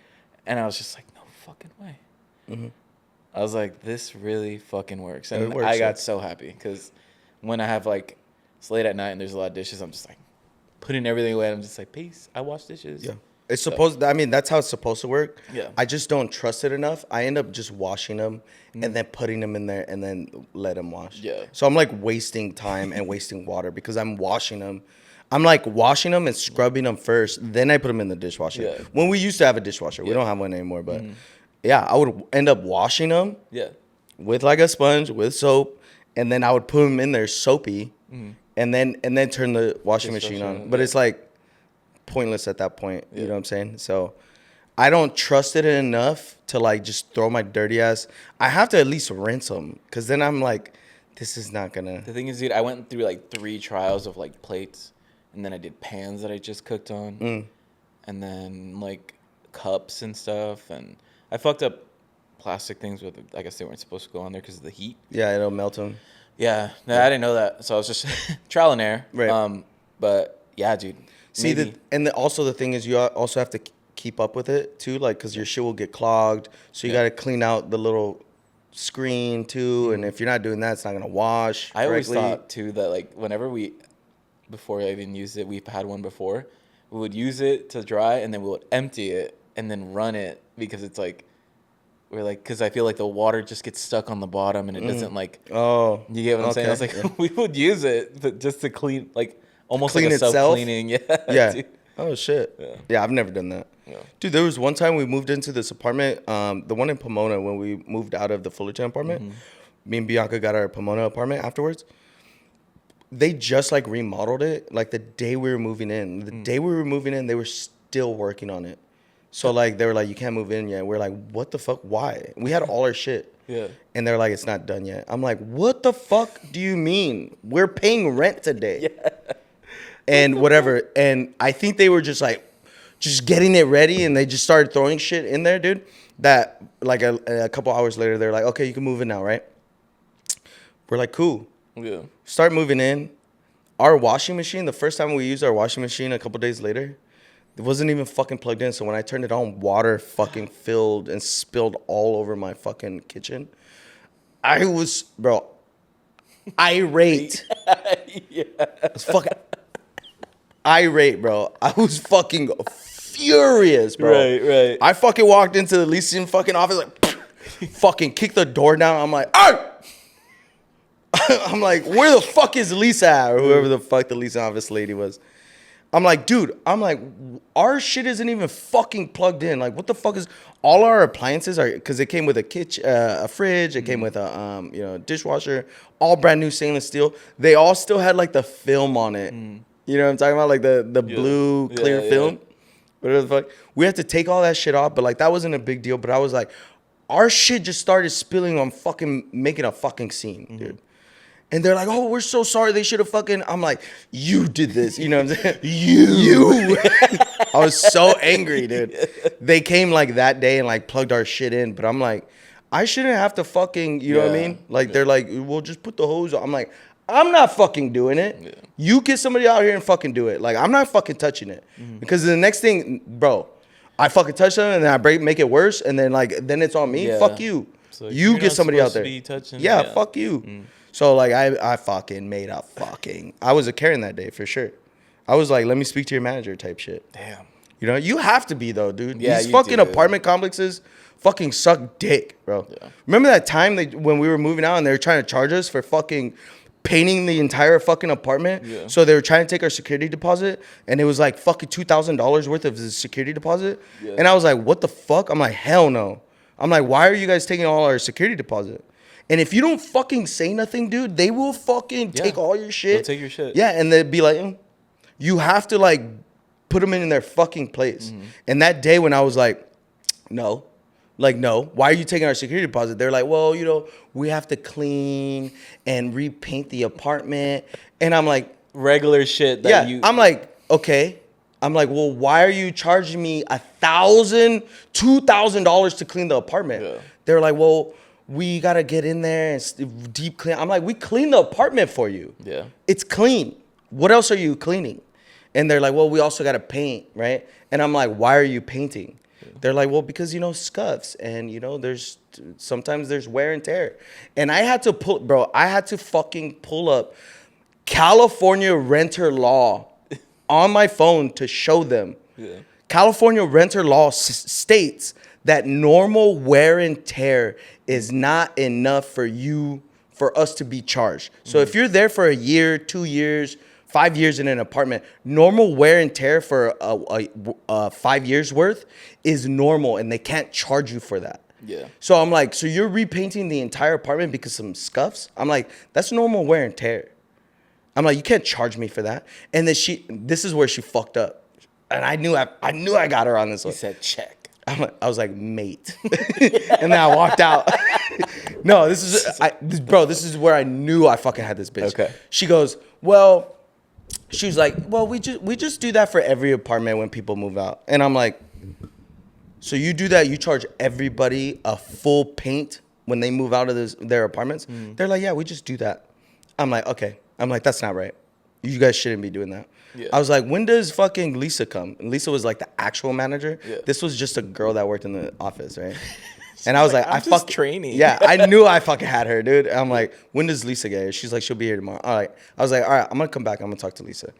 and I was just like, no fucking way. I was like, this really fucking works, and It works, I yeah. got so happy because when I have like it's late at night and there's a lot of dishes, I'm just like putting everything away. And I'm just like, peace. I wash dishes. Yeah. It's supposed. I mean, that's how it's supposed to work. Yeah. I just don't trust it enough. I end up just washing them and then putting them in there and then let them wash. Yeah. So I'm like wasting time and wasting water because I'm washing them. I'm like washing them and scrubbing them first. Then I put them in the dishwasher. Yeah. When we used to have a dishwasher, we don't have one anymore. But yeah, I would end up washing them Yeah. with like a sponge with soap, and then I would put them in there soapy, and then turn the washing machine Dishwasher, on. But yeah. it's like pointless at that point. You Yeah. know what I'm saying? So I don't trust it enough to like just throw my dirty ass. I have to at least rinse them, because then I'm like, this is not gonna. The thing is, dude, I went through like 3 trials of like plates, and then I did pans that I just cooked on, and then like cups and stuff, and I fucked up plastic things with. I guess they weren't supposed to go on there because of the heat. Yeah, it'll melt them. Yeah, no, I didn't know that, so I was just trial and error. Right. But yeah, dude. See, maybe. also the thing is, you also have to keep up with it too, like because your shit will get clogged. So you got to clean out the little screen too, and if you're not doing that, it's not gonna wash. I always correctly. thought too that like whenever before I even used it, we've had one before. We would use it to dry, and then we would empty it and then run it because it's like because I feel like the water just gets stuck on the bottom and it doesn't like. Oh, You get what I'm saying? I was like, we would use it but just to clean, like almost Clean like a itself? self-cleaning. Yeah. yeah. dude. Oh shit. Yeah, I've never done that. Yeah. Dude, there was one time we moved into this apartment, the one in Pomona when we moved out of the Fullerton apartment. Me and Bianca got our Pomona apartment afterwards. They just like remodeled it like the day we were moving in. The day we were moving in, they were still working on it. So like they were like, you can't move in yet. We're like, what the fuck? Why? We had all our shit. Yeah. And they're like, it's not done yet. I'm like, what the fuck do you mean? We're paying rent today. Yeah. And whatever. And I think they were just like, just getting it ready, and they just started throwing shit in there, dude. That like a couple hours later, they're like, okay, you can move in now, right? We're like, cool. Yeah. Start moving in. Our washing machine, the first time we used our washing machine a couple days later, it wasn't even fucking plugged in. So when I turned it on, water fucking filled and spilled all over my fucking kitchen. I was, bro, irate. Yeah. I was fucking irate, bro. I was fucking furious, bro. Right. I fucking walked into the leasing fucking office, like, fucking kicked the door down. I'm like, ah! I'm like, where the fuck is Lisa at? Or whoever the fuck the leasing office lady was. I'm like, dude, our shit isn't even fucking plugged in. Like, what the fuck is all our appliances are? Because it came with a kitchen, a fridge. It came with a dishwasher, all brand new stainless steel. They all still had like the film on it. You know what I'm talking about? Like the blue clear film. Whatever the fuck. We had to take all that shit off, but like that wasn't a big deal. But I was like, our shit just started spilling on fucking making a fucking scene, dude. And they're like, oh, we're so sorry. They should have fucking. I'm like, you did this. You know what I'm saying? You. I was so angry, dude. They came like that day and like plugged our shit in. But I'm like, I shouldn't have to fucking, you know what I mean? Like, they're like, well, just put the hose on. I'm like, I'm not fucking doing it. Yeah. You get somebody out here and fucking do it. Like, I'm not fucking touching it. Because the next thing, bro, I fucking touch them and then I make it worse. And then like, then it's on me. Yeah. Fuck you. So you get somebody out there. Yeah, fuck you. So, like, I fucking made a fucking... I was a Karen that day, for sure. I was like, let me speak to your manager type shit. Damn. You know, you have to be, though, dude. Yeah, These you fucking do. apartment complexes fucking suck dick, bro. Yeah. Remember that time when we were moving out and they were trying to charge us for fucking painting the entire fucking apartment? Yeah. So they were trying to take our security deposit, and it was like fucking $2,000 worth of the security deposit. Yeah. And I was like, what the fuck? I'm like, hell no. I'm like, why are you guys taking all our security deposit? And if you don't fucking say nothing, dude, they will fucking take all your shit. They'll take your shit. Yeah, and they'd be like, you have to like put them in their fucking place. And that day when I was like, no, why are you taking our security deposit? They're like, well, you know, we have to clean and repaint the apartment. And I'm like, regular shit. I'm like, okay. I'm like, well, why are you charging me $1,000, $2,000 to clean the apartment? Yeah. They're like, well, we got to get in there and deep clean. I'm like, we clean the apartment for you. Yeah. It's clean. What else are you cleaning? And they're like, well, we also got to paint, right? And I'm like, why are you painting? Yeah. They're like, well, because, you know, scuffs and, you know, sometimes there's wear and tear. And I had to fucking pull up California renter law on my phone to show them. Yeah. California renter law states that normal wear and tear is not enough for us to be charged. So if you're there for a year, 2 years, 5 years in an apartment, normal wear and tear for a 5 years worth is normal, and they can't charge you for that. Yeah. So I'm like, so you're repainting the entire apartment because some scuffs? I'm like, that's normal wear and tear. I'm like, you can't charge me for that. And then this is where she fucked up. And I knew I got her on this one. He said, check. I was like, mate. And then I walked out. No, this is where I knew I fucking had this bitch. Okay. She goes, well, she was like, well, we just do that for every apartment when people move out. And I'm like, so you do that, you charge everybody a full paint when they move out of their apartments? They're like, yeah, we just do that. I'm like, okay. I'm like, that's not right. You guys shouldn't be doing that. Yeah. I was like, when does fucking Lisa come? And Lisa was like the actual manager. Yeah. This was just a girl that worked in the office, right? And I was like, I'm I just fucking training. Yeah, I knew I fucking had her, dude. I'm like, when does Lisa get here? She's like, she'll be here tomorrow. All right. I was like, all right, I'm gonna come back. I'm gonna talk to Lisa.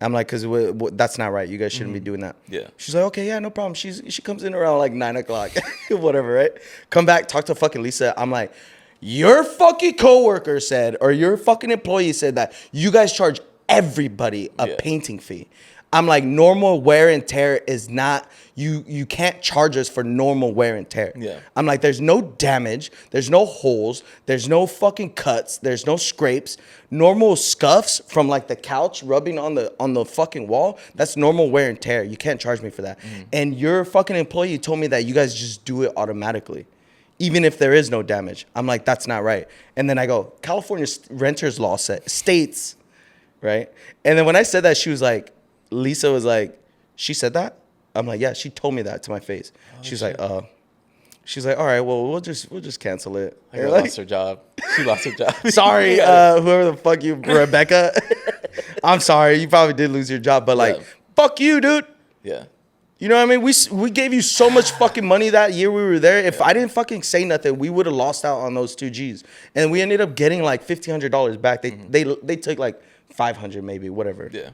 I'm like, cause that's not right. You guys shouldn't be doing that. Yeah. She's like, okay, yeah, no problem. She comes in around like 9 o'clock, whatever, right? Come back, talk to fucking Lisa. I'm like, your fucking coworker said, or your fucking employee said that you guys charge everybody a Yeah. painting fee. I'm like, normal wear and tear is not, you can't charge us for normal wear and tear. Yeah. I'm like, there's no damage, there's no holes, there's no fucking cuts, there's no scrapes. Normal scuffs from like the couch rubbing on the fucking wall, that's normal wear and tear. You can't charge me for that. And your fucking employee told me that you guys just do it automatically, even if there is no damage. I'm like, that's not right. And then I go, California renters law states, right? And then when I said that, she was like, Lisa was like, she said that? I'm like, yeah, she told me that to my face. She's like, all right, well, we'll just cancel it. I lost her job. She lost her job. Sorry, whoever the fuck you, Rebecca. I'm sorry, you probably did lose your job, but like, Yeah. fuck you, dude. Yeah. You know what I mean? We gave you so much fucking money that year we were there. If I didn't fucking say nothing, we would have lost out on those 2 G's. And we ended up getting like $1,500 back. They took like 500 maybe, whatever. Yeah.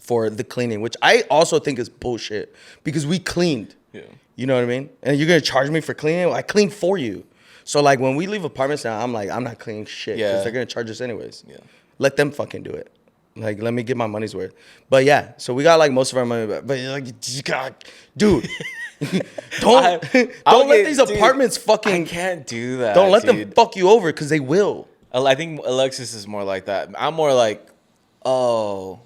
For the cleaning, which I also think is bullshit because we cleaned. Yeah. You know what I mean? And you're gonna charge me for cleaning? I cleaned for you. So like when we leave apartments now, I'm like, I'm not cleaning shit because Yeah. they're gonna charge us anyways. Yeah. Let them fucking do it. Like, let me get my money's worth. But yeah, so we got like most of our money back. But like, dude, don't let these apartments fucking. I can't do that. Don't let them dude. fuck you over because they will. I think Alexis is more like that. I'm more like, oh.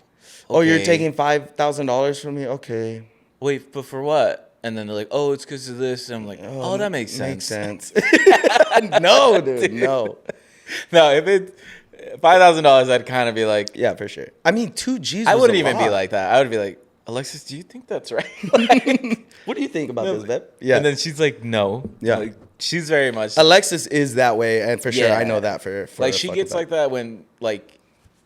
Oh, you're okay. taking $5,000 from me? Okay. Wait, but for what? And then they're like, oh, it's because of this. And I'm like, oh, that makes sense. Makes sense. No, dude, no. No, if it $5,000, I'd kind of be like, Yeah, for sure. I mean, 2 G's. I was wouldn't a even be lot. like that. I would be like, Alexis, do you think that's right? Like, What do you think about no, this, babe? Yeah. And then she's like, no. Yeah. Like, she's very much Alexis is that way, and for sure, Yeah. I know that for like a she fucking gets fact. like that when like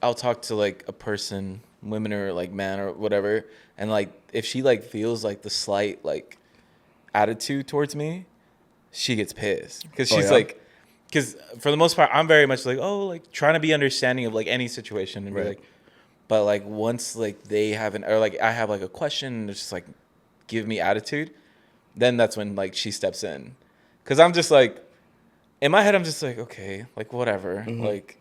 I'll talk to like a person, women or like man or whatever, and like if she like feels like the slight like attitude towards me, she gets pissed because Oh, she's yeah? like, because for the most part I'm very much like, oh, like trying to be understanding of like any situation and be Right. like, but like once like they haven't or like I have like a question and it's just like give me attitude, then that's when like she steps in, because I'm just like in my head I'm just like, okay, like whatever, like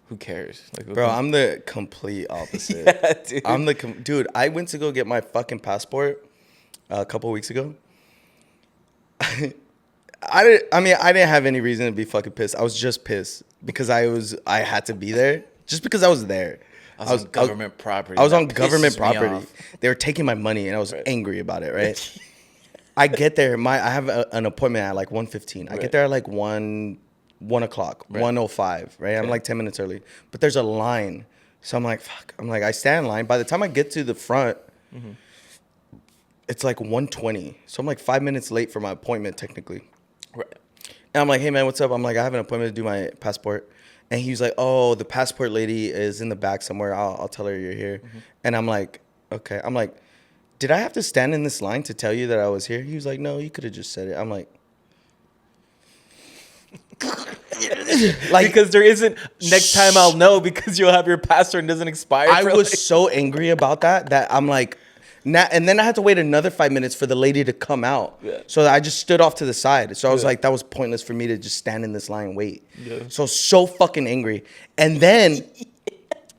who cares, like Bro, I'm the complete opposite. yeah, dude. I'm the dude. I went to go get my fucking passport a couple weeks ago. I didn't have any reason to be fucking pissed. I was just pissed because I had to be there just because I was there. I was on government property. I was That on government pisses me property. off. They were taking my money, and I was Right. angry about it. Right. I get there. I have an appointment at like 1:15. I Right. get there at like 1 o'clock, Right. 1:05. Right. I'm Okay. like 10 minutes early, but there's a line. So I'm like, fuck. I'm like, I stand in line. By the time I get to the front, it's like 1:20. So I'm like 5 minutes late for my appointment technically. Right. And I'm like, hey man, what's up? I'm like, I have an appointment to do my passport. And he was like, oh, the passport lady is in the back somewhere. I'll tell her you're here. And I'm like, okay. I'm like, did I have to stand in this line to tell you that I was here? He was like, no, you could have just said it. I'm like, Because there isn't next time I'll know because you'll have your passport and doesn't expire. I for, was like- so angry about that I'm like, now, and then I had to wait another 5 minutes for the lady to come out. Yeah. So I just stood off to the side. So I was Yeah. like, that was pointless for me to just stand in this line and wait. Yeah. So fucking angry. And then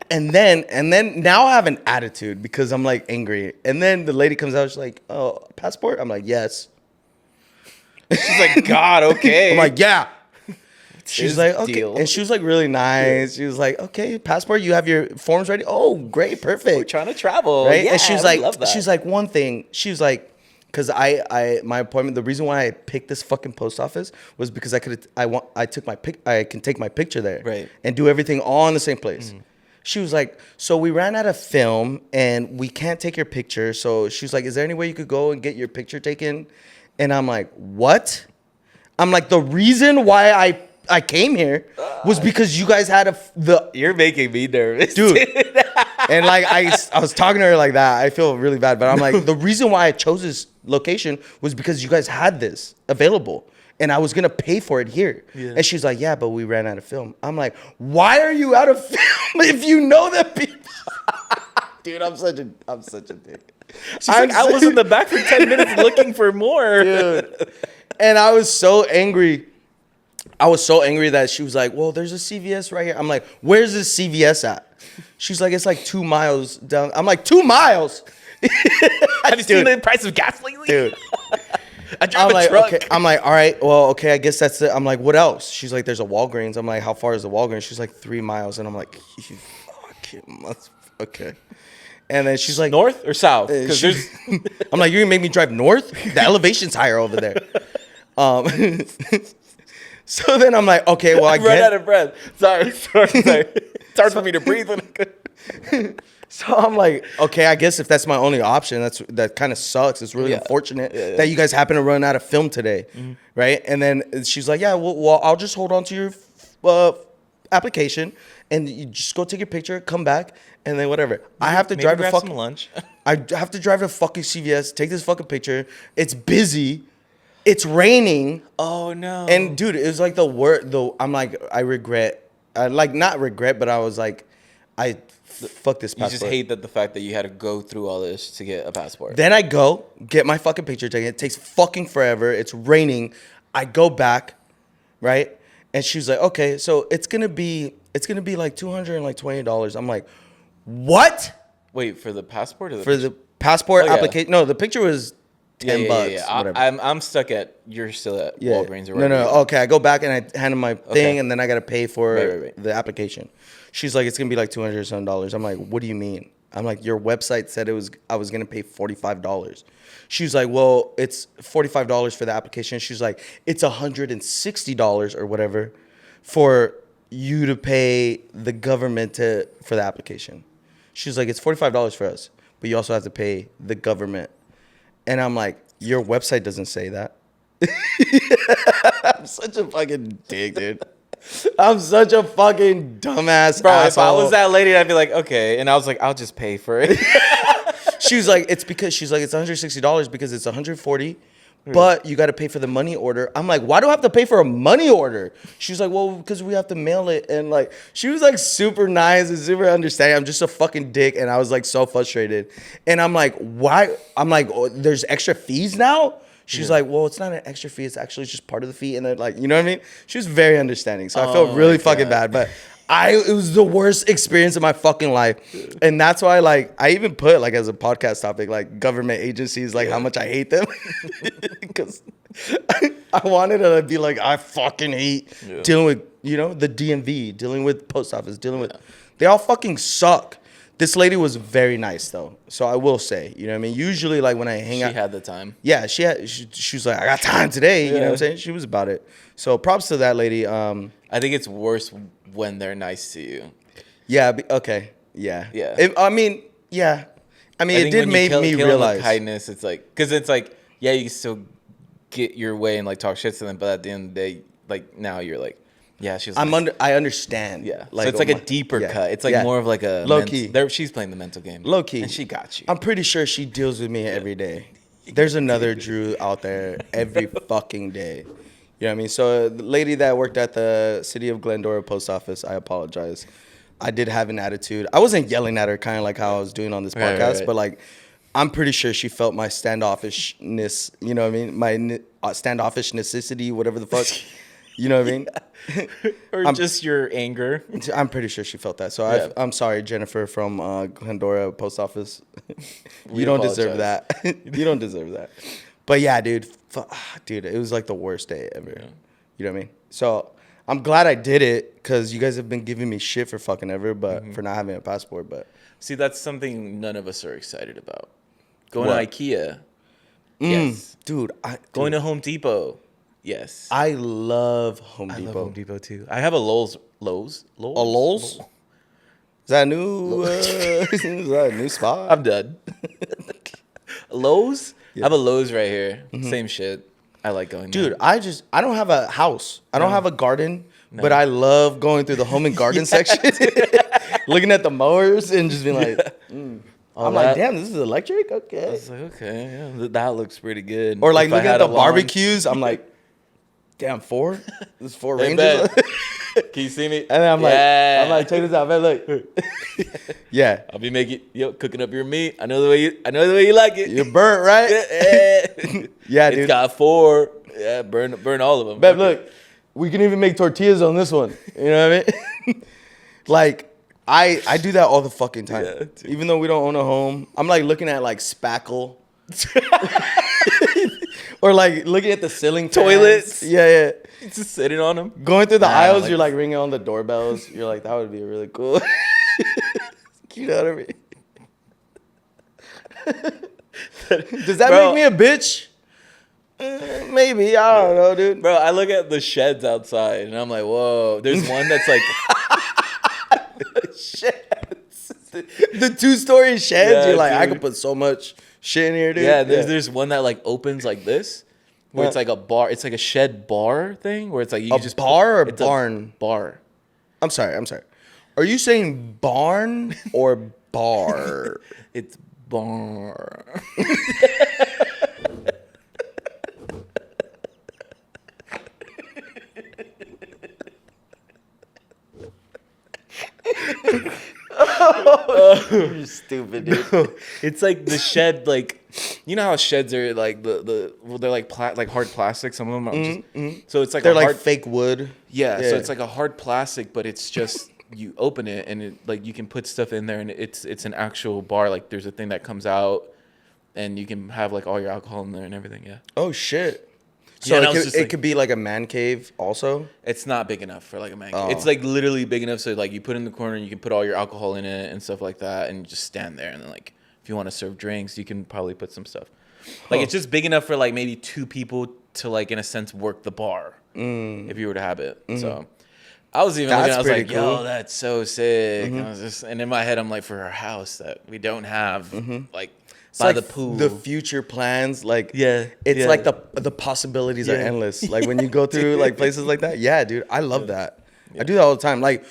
now I have an attitude because I'm like angry. And then the lady comes out, she's like, oh, passport? I'm like, yes. She's like, God, okay. I'm like, yeah. She's His like, okay. deal. And she was like really nice. She was like, okay, passport, you have your forms ready? Oh, great, perfect. we're trying to travel, Right? Yeah, And she was we like, love that. she's like, one thing, she was like, because my appointment, the reason why I picked this fucking post office was because I can take my picture there, Right. and do everything all in the same place. She was like, so we ran out of film and we can't take your picture. So she was like, is there any way you could go and get your picture taken? And I'm like, what? I'm like, the reason why I came here was because you guys had the You're making me nervous, dude. And like I was talking to her like that. I feel really bad, but I'm like, the reason why I chose this location was because you guys had this available, and I was gonna pay for it here. Yeah. And she's like, yeah, but we ran out of film. I'm like, why are you out of film if you know that people? Dude, I'm such a dick. She's like, I was in the back for 10 minutes looking for more. Dude. And I was so angry. I was so angry that she was like, well, there's a CVS right here. I'm like, where's this CVS at? She's like, it's like 2 miles down. I'm like, 2 miles? Have you seen the price of gas lately? Dude. I drive I'm a like, truck. okay. I'm like, all right, well, okay, I guess that's it. I'm like, what else? She's like, there's a Walgreens. I'm like, how far is the Walgreens? She's like, 3 miles. And I'm like, you fucking must. Okay. And then she's like, North or south? Because there's. I'm like, you're gonna make me drive north? The elevation's higher over there. So then I'm like, okay, well, I run out of breath. Sorry. It's hard for me to breathe when I could. So I'm like, okay, I guess if that's my only option, that kind of sucks. It's really unfortunate that you guys happen to run out of film today, right? And then she's like, yeah, well, I'll just hold on to your application, and you just go take your picture, come back, and then whatever. I have to drive to fucking lunch. I have to drive to fucking CVS, take this fucking picture. It's busy. It's raining. Oh no. And dude, it was like the word though. I'm like, I regret. I like not regret, but I was like, fuck this passport. You just hate that the fact that you had to go through all this to get a passport. Then I go get my fucking picture taken. It takes fucking forever. It's raining. I go back, right? And she's like, okay, so it's gonna be like $220. I'm like, what? Wait, for the passport or the For the passport Oh, yeah. application? No, the picture was $10. Whatever. I'm stuck at. You're still at Walgreens or No, whatever. okay. I go back and I hand him my thing, and then I gotta pay for Right. the application. She's like, it's gonna be like $200 some. I'm like, what do you mean? I'm like, your website said I was gonna pay $45. She's like, well, it's $45 for the application. She's like, it's $160 or whatever for you to pay the government for the application. She's like, it's $45 for us, but you also have to pay the government. And I'm like, your website doesn't say that. I'm such a fucking dick, dude. I'm such a fucking dumbass Bro, asshole. if I was that lady, I'd be like, okay. And I was like, I'll just pay for it. She was like, it's $160 because it's $140, but you got to pay for the money order. I'm like, why do I have to pay for a money order? She was like, well, because we have to mail it. And like, she was like super nice and super understanding. I'm just a fucking dick. And I was like so frustrated. And I'm like, why? I'm like, oh, there's extra fees now? She's like, well, it's not an extra fee. It's actually just part of the fee. And then like, you know what I mean? She was very understanding. So I felt really fucking bad. But it was the worst experience of my fucking life. And that's why like, I even put like as a podcast topic, like government agencies, like how much I hate them. Because I wanted to be like, I fucking hate dealing with, you know, the DMV, dealing with post office, dealing with, they all fucking suck. This lady was very nice though, so I will say, you know what I mean. Usually, like when I hang out, She had the time. yeah, she was like, I got time today, you know what I'm saying. She was about it. So props to that lady. I think it's worse when they're nice to you. Yeah. Okay. Yeah. Yeah. I mean, it did make me kill realize. with kindness. It's like, because it's like, yeah, you can still get your way and like talk shit to them, but at the end of the day, like now you're like, yeah, she was. I understand. Yeah, Like, so it's like a deeper cut. It's like more of like a low key. She's playing the mental game. Low key, and she got you. I'm pretty sure she deals with me every day. There's another Drew out there every fucking day. You know what I mean? So the lady that worked at the City of Glendora post office, I apologize. I did have an attitude. I wasn't yelling at her, kind of like how I was doing on this podcast, Right. but like, I'm pretty sure she felt my standoffishness. You know what I mean? My standoffish necessity, whatever the fuck. You know what I mean? Or just your anger. I'm pretty sure she felt that. So Yeah. I'm sorry, Jennifer from Glendora Post Office. We You don't apologize. deserve that. You don't deserve that. But yeah, dude, dude, it was like the worst day ever. Yeah. You know what I mean? So I'm glad I did it because you guys have been giving me shit for fucking ever, but for not having a passport. But See, that's something none of us are excited about. Going What? to IKEA. Yes. dude, Going to Home Depot. Yes. I love Home I Depot. love Home Depot too. I have a Lowe's. A Lowe's? Is that a new? Is that a new spot? I'm done. Lowe's? I have a Lowe's right here. Same shit. I like going there. Dude, I don't have a house. I don't have a garden, but I love going through the home and garden section. looking at the mowers and just being like, All I'm that. like, damn, this is electric? I Okay. was like, okay, yeah, that looks pretty good. Or like If I looking at had the a lawn- barbecues, I'm like, damn, 4? There's 4 Hey, Rangers. Ben, can you see me? And then I'm like, check this out, man. Look. Yeah. I'll be cooking up your meat. I know the way you like it. You're burnt, right? Yeah, It's dude. got 4. Yeah, burn all of them. Babe, look, we can even make tortillas on this one. You know what I mean? Like, I do that all the fucking time. Yeah, dude. Even though we don't own a home. I'm like looking at like spackle. Or like looking at the ceiling fans. Toilets. Yeah. Just sitting on them. Going through the Nah, aisles, like- you're like ringing on the doorbells. You're like, that would be really cool. You know what I mean? Does that Bro. make me a bitch? Maybe. I don't know, dude. Bro, I look at the sheds outside and I'm like, whoa. There's one that's like, Sheds. The 2-story sheds. Yeah, You're like, I dude. could put so much shit in here, dude. yeah, there's one that like opens like this, where it's Yeah. like a bar. It's like a shed bar thing where it's like you A can just bar or it's a barn? bar. I'm sorry. Are you saying barn or bar? It's bar. You're stupid, dude. It's like the shed, like you know how sheds are like they're like like hard plastic. Some of them are just so it's like They're a like hard fake wood. yeah. So it's like a hard plastic, but it's just you open it and it like you can put stuff in there and it's an actual bar. Like there's a thing that comes out and you can have like all your alcohol in there and everything. Yeah, Oh shit. So Yeah, and I it, was could, just it like- could be like a man cave also. it's not big enough for like a man. Oh. It's like literally big enough so like you put it in the corner and you can put all your alcohol in it and stuff like that and you just stand there and then like if you want to serve drinks you can probably put some stuff. Like it's just big enough for like maybe 2 people to like in a sense work the bar if you were to have it. So I was even That's looking, I was pretty like, yo, cool. that's so sick. And I was just and in my head I'm like for our house that we don't have like It's by like the pool. the future plans, like Yeah, it's yeah. like the possibilities are Yeah. endless. Like when you go through like places like that, yeah, dude, I love that. I do that all the time. Like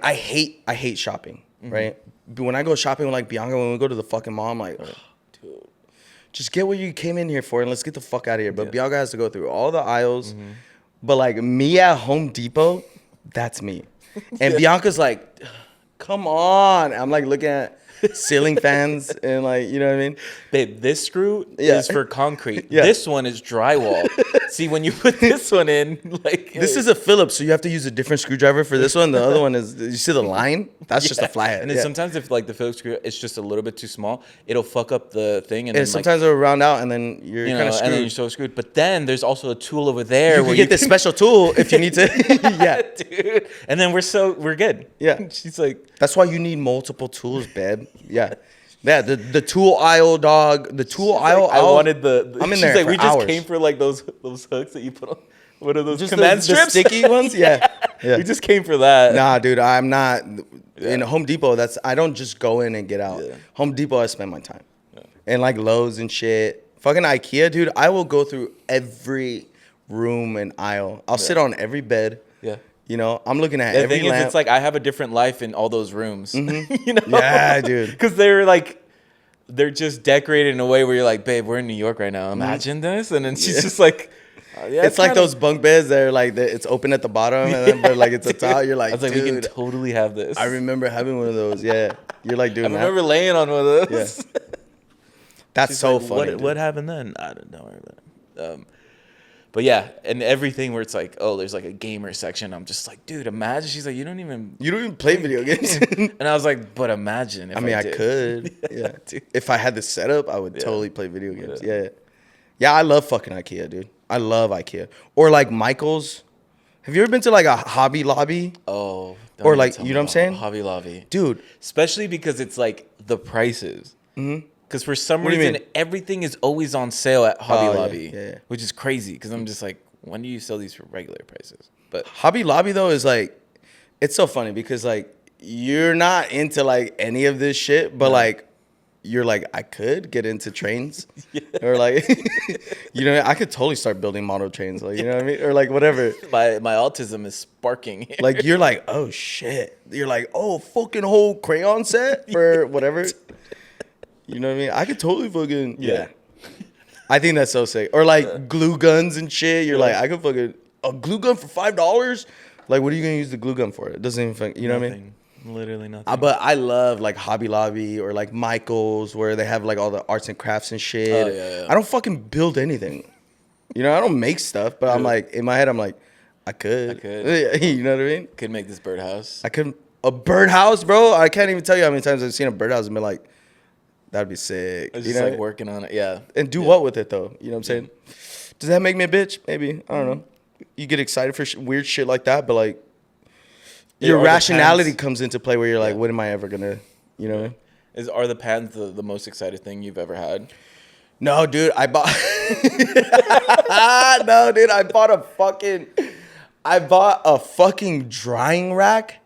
I hate shopping, right? But when I go shopping with like Bianca, when we go to the fucking mall, I'm like, dude, just get what you came in here for and let's get the fuck out of here. But Bianca has to go through all the aisles. But like me at Home Depot, that's me. And Bianca's like, come on. I'm like looking at ceiling fans and like, you know what I mean? Babe, this screw Yeah. is for concrete. Yeah. This one is drywall. See, when you put this one in, like This is a Phillips, so you have to use a different screwdriver for this one. The other one is, you see the line? That's just a flathead. And then Yeah. sometimes if like the Phillips screw is just a little bit too small, it'll fuck up the thing. And And then, sometimes it'll round out and then you're like, you kind know, of and then you're screwed. so screwed. But then there's also a tool over there You where can get this special tool if you need to. Yeah. dude. And then we're good. Yeah. She's like, That's why you need multiple tools, babe. Yeah. Yeah, the tool aisle, dog. The tool aisle. I wanted the I'm in she's there like, for we just hours. came for like those hooks that you put on. What are those Just command the strips? sticky ones? Yeah. Yeah. We just came for that. Nah, dude, I'm not. In Home Depot, I don't just go in and get out. Yeah. Home Depot, I spend my time. And like Lowe's and shit. Fucking IKEA, dude, I will go through every room and aisle. I'll sit on every bed. Yeah. You know, I'm looking at The every thing is, lamp. it's like I have a different life in all those rooms. You know? Yeah, dude. Because they're just decorated in a way where you're like, babe, we're in New York right now. Imagine this. And then she's just like, yeah, it's like kinda- those bunk beds that are like, it's open at the bottom, and then, but like it's a top. You're like, I was like, dude, we can totally have this. I remember having one of those. Yeah. You're like, dude, I remember laying on one of those. Yeah. That's She's so like, funny. What happened then? I don't know. But yeah, and everything where it's like, oh, there's like a gamer section. I'm just like, dude, imagine. She's like, you don't even. You don't even play video games. And I was like, but imagine if I mean, I did. could. Yeah. dude. If I had this setup, I would totally play video games. Yeah. Yeah. Yeah, I love fucking IKEA, dude. I love IKEA. Or like Michael's. Have you ever been to like a Hobby Lobby? Oh. don't Or even like, tell you me know what I'm about saying? Hobby Lobby. Dude, Especially because it's like the prices. Because for some What do you reason, mean? everything is always on sale at Hobby Oh, yeah, Lobby, yeah. which is crazy. Because I'm just like, when do you sell these for regular prices? But Hobby Lobby though is like, it's so funny because like you're not into like any of this shit, but like you're like, I could get into trains, or like, I could totally start building model trains, like, you know what I mean, or like whatever. My autism is sparking here. Like you're like, oh shit, you're like, oh fucking whole crayon set for whatever. You know what I mean? I could totally fucking yeah. I think that's so sick. Or like glue guns and shit. You're like, I could fucking a glue gun for $5. Like, what are you gonna use the glue gun for? It doesn't even, you know what I mean? Literally nothing. But I love like Hobby Lobby or like Michael's where they have like all the arts and crafts and shit. Oh, yeah. I don't fucking build anything. I don't make stuff, but I'm like, in my head, I'm like, I could. You know what I mean? Could make this birdhouse. I could. A birdhouse, bro? I can't even tell you how many times I've seen a birdhouse and been like, that'd be sick. I was just like working on it. Yeah. And do what with it though? You know what I'm saying? Does that make me a bitch? Maybe. I don't know. You get excited for weird shit like that, but like your rationality comes into play where you're like, what am I ever gonna, you know? Are the pans the most excited thing you've ever had? No, dude. I bought. No, dude. I bought a fucking drying rack,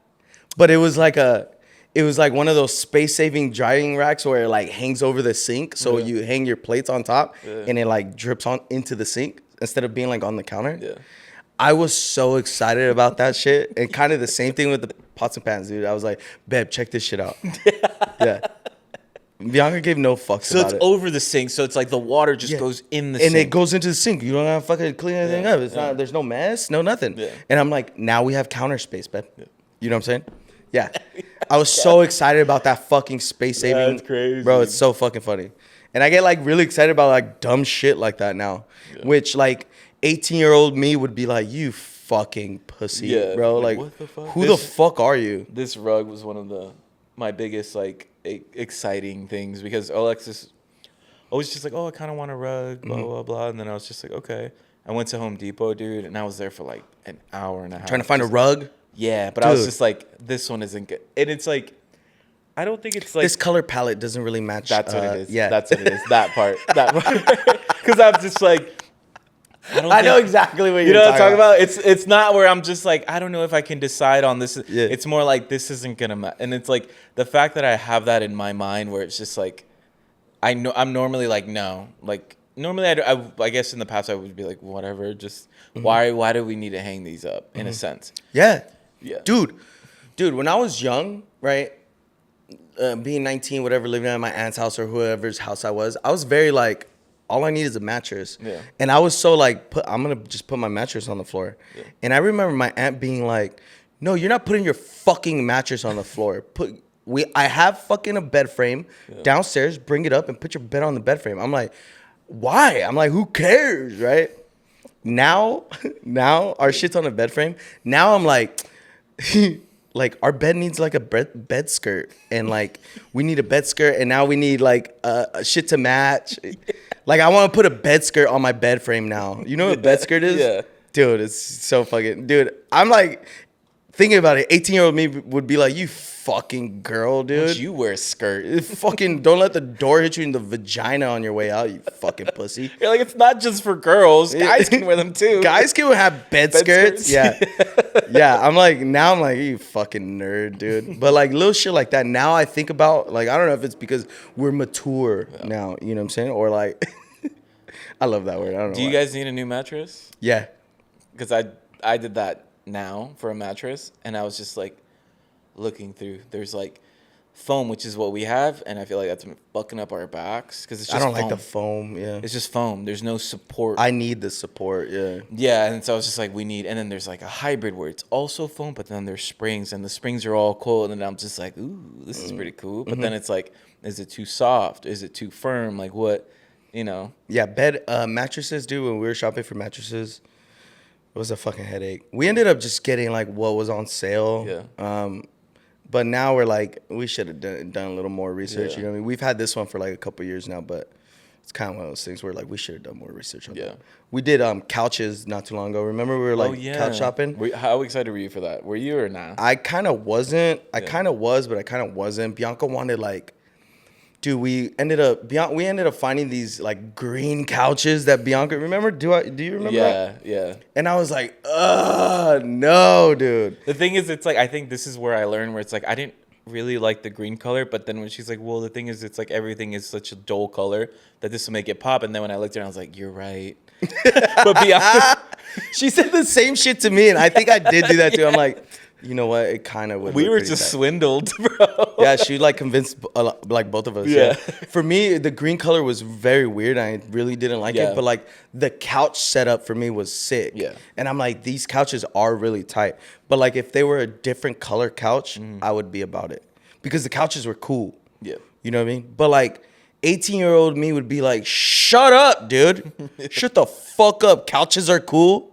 but it was like one of those space-saving drying racks where it like hangs over the sink, so you hang your plates on top, and it like drips on into the sink instead of being like on the counter. Yeah. I was so excited about that shit, and kind of the same thing with the pots and pans, dude. I was like, babe, check this shit out. Yeah. Bianca gave no fucks about it. So it's over the sink, so it's like the water just goes in the sink. And it goes into the sink. You don't have to fucking clean anything up. It's not. There's no mess, no nothing. Yeah. And I'm like, now we have counter space, babe. Yeah. You know what I'm saying? Yeah. I was so excited about that fucking space saving. That's crazy. Bro, it's so fucking funny. And I get like really excited about like dumb shit like that now. Yeah. Which like 18-year-old me would be like, you fucking pussy, bro. Like what the fuck? Who the fuck are you? This rug was one of my biggest like exciting things because Alexis always just like, oh, I kind of want a rug, blah, blah, blah. And then I was just like, okay. I went to Home Depot, dude, and I was there for like an hour and a half. Trying to find a rug? Yeah, but dude. I was just like, this one isn't good. And it's like, I don't think it's like... This color palette doesn't really match. That's what it is. Yeah. That's what it is. That part. Because I'm just like... I know exactly what you're talking about. It's not where I'm just like, I don't know if I can decide on this. Yeah. It's more like, this isn't going to matter. And it's like, the fact that I have that in my mind where it's just like, I'm normally like, no. Like, normally, I guess in the past, I would be like, whatever. Just, why do we need to hang these up, in a sense? Yeah. Yeah. Dude, when I was young, right, being 19, whatever, living at my aunt's house or whoever's house I was very like, all I need is a mattress. Yeah. And I was so like, I'm going to just put my mattress on the floor. Yeah. And I remember my aunt being like, no, you're not putting your fucking mattress on the floor. I have fucking a bed frame downstairs. Bring it up and put your bed on the bed frame. I'm like, why? I'm like, who cares, right? Now our shit's on a bed frame. Now I'm like, like our bed needs like a bed skirt, and like we need a bed skirt, and now we need like a shit to match. Like I want to put a bed skirt on my bed frame now. You know what a bed skirt is? Yeah. Dude, it's so fucking... Dude, I'm like... Thinking about it, 18-year-old me would be like, you fucking girl, dude. Don't you wear a skirt? Fucking don't let the door hit you in the vagina on your way out, you fucking pussy. You're like, it's not just for girls. Guys can wear them too. Guys can have bed skirts. Yeah. Yeah, I'm like, you fucking nerd, dude. But like little shit like that, now I think about, like, I don't know if it's because we're mature now, you know what I'm saying? Or like, I love that word. I don't know. Do you guys need a new mattress? Yeah. Because I did that now for a mattress, and I was just like looking through. There's like foam, which is what we have, and I feel like that's fucking up our backs because it's just I don't foam. like the foam. Yeah, it's just foam. There's no support. I need the support. Yeah. Yeah, and so I was just like, we need. And then there's like a hybrid where it's also foam, but then there's springs, and the springs are all cold. And then I'm just like, ooh, this is pretty cool. But then it's like, is it too soft? Is it too firm? Like what, you know? Yeah, mattresses, dude. When we were shopping for mattresses. It was a fucking headache. We ended up just getting like what was on sale. Yeah. But now we're like, we should have done a little more research. Yeah. You know what I mean? We've had this one for like a couple years now, but it's kind of one of those things where like we should have done more research on that. We did couches not too long ago. Remember we were like couch shopping? How excited were you for that? Were you or not? I kind of wasn't. I kind of was, but I kind of wasn't. Bianca wanted like... Dude, we ended up finding these like green couches that Bianca, remember? Do you remember that? Yeah. And I was like, no, dude. The thing is, it's like, I think this is where I learned where it's like, really like the green color, but then when she's like, well, the thing is, it's like everything is such a dull color that this will make it pop. And then when I looked at it, I was like, you're right. But be honest, She said the same shit to me, and I think I did do that too. I'm like, you know what? It kind of would. we look were pretty just tight. swindled, bro. Yeah, she like convinced like both of us. Yeah. Yeah. For me, the green color was very weird. I really didn't like Yeah. it, but like the couch setup for me was sick. Yeah. And I'm like, these couches are really tight. But like if they were a different color couch, I would be about it because the couches were cool. Yeah. You know what I mean? But like 18-year-old me would be like, shut up, dude. Shut the fuck up. Couches are cool.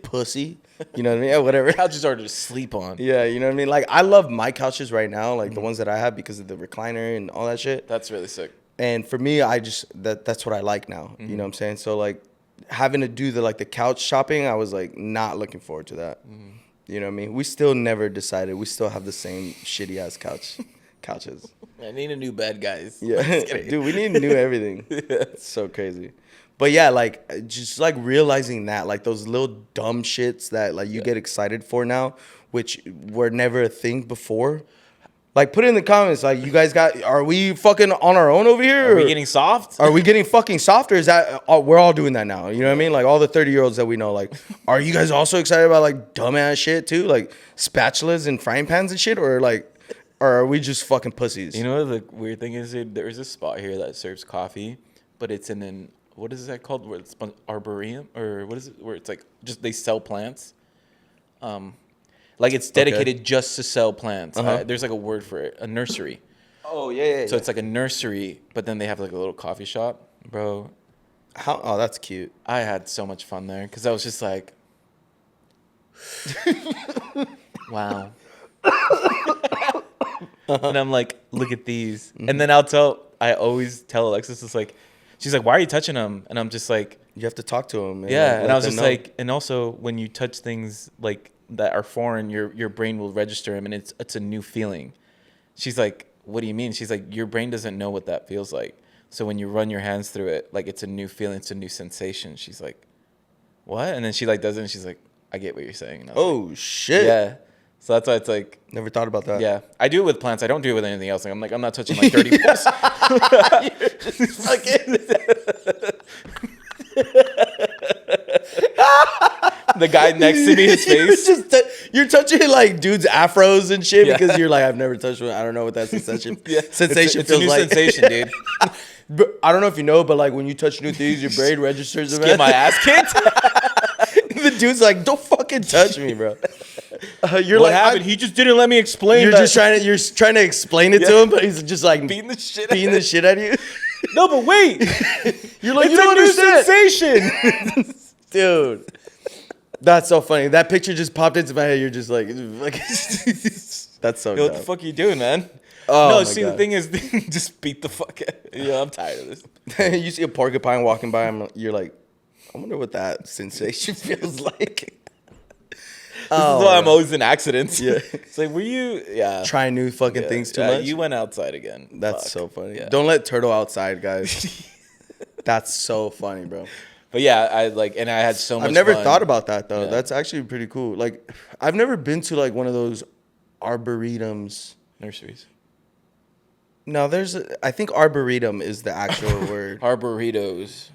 Pussy. You know what I mean? Yeah, whatever. Couches are to sleep on. Yeah, you know what I mean? Like, I love my couches right now, like the ones that I have because of the recliner and all that shit. That's really sick. And for me, I just, that's what I like now. You know what I'm saying? So, like, having to do the couch shopping, I was, like, not looking forward to that. You know what I mean? We still never decided. We still have the same shitty-ass couches. I need a new bed, guys. Yeah. Just kidding. Dude, we need new everything. It's so crazy. But yeah, like just like realizing that, like those little dumb shits that like you get excited for now, which were never a thing before. Like put it in the comments, like you guys are we fucking on our own over here? Are we getting soft? Are we getting fucking soft, or is that we're all doing that now? You know what I mean? Like all the 30-year-olds that we know, like, are you guys also excited about like dumbass shit too, like spatulas and frying pans and shit, or are we just fucking pussies? You know what the weird thing is, dude? There's a spot here that serves coffee, but it's in an what is that called? Where it's arboretum or what is it? Where it's like just they sell plants. Like it's dedicated just to sell plants. There's like a word for it, a nursery. Oh yeah. So it's like a nursery, but then they have like a little coffee shop, bro. Oh, that's cute. I had so much fun there because I was just like, wow. And I'm like, look at these. And then I always tell Alexis, it's like, she's like, why are you touching them? And I'm just like, You have to talk to them. yeah. And I was just like, and also when you touch things like that are foreign, your brain will register them and it's a new feeling. She's like, what do you mean? She's like, your brain doesn't know what that feels like. So when you run your hands through it, like it's a new feeling, it's a new sensation. She's like, what? And then she like does it and she's like, I get what you're saying. And I was oh shit. yeah. So that's why it's like, Never thought about that. yeah, I do it with plants. I don't do it with anything else. Like, I'm not touching like dirty balls. The guy next to me, his face. You're touching like dudes' afros and shit Yeah. because you're like, I've never touched one. I don't know what that sensation sensation it's feels a new like. sensation, dude. But I don't know if you know, but like when you touch new things, your brain registers them. Get my ass kicked. The dude's like, don't fucking touch me, bro. You're What like, happened? He just didn't let me explain. You're that. just trying to explain it to him, but he's just like beating the shit. beating the shit out of you. No, but wait. You're like, It's you don't a new understand, sensation. dude. That's so funny. That picture just popped into my head. You're just like that's so. Yo, what the dumb. fuck are you doing, man? Oh, no, my see, God. the thing is, just beat the fuck out. Yeah, I'm tired of this. You see a porcupine walking by, you're like, I wonder what that sensation feels like. This is why I'm always in accidents. Yeah. It's like, were you? Yeah. Trying new fucking Yeah, things too yeah, much. You went outside again. That's Fuck. so funny. Yeah. Don't let Turtle outside, guys. That's so funny, bro. But yeah, I had so much I've never fun. thought about that though. Yeah. That's actually pretty cool. Like, I've never been to like one of those arboretums. Nurseries. No, I think arboretum is the actual word. Arboritos.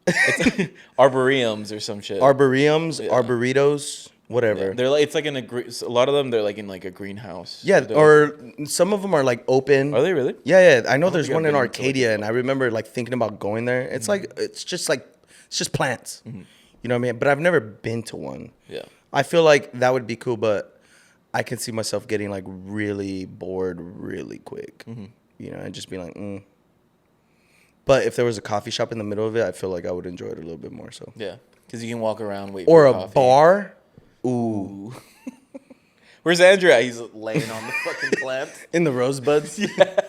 It's arboreums or some shit. Arboreums, Yeah. arboritos, whatever. Yeah, they're like, it's like in a lot of them, they're like in like a greenhouse. Yeah, They're or some of them are like open. like, are they really? Yeah. I know there's think I've one in been into, like, Arcadia, and I remember like thinking about going there. It's it's just plants. You know what I mean? But I've never been to one. Yeah. I feel like that would be cool, but I can see myself getting like really bored really quick. You know, and just being like, But if there was a coffee shop in the middle of it, I feel like I would enjoy it a little bit more. So. Yeah, because you can walk around, wait Or for a coffee. bar. Ooh. Where's Andrew at? He's laying on the fucking plant. In the rosebuds. Yeah.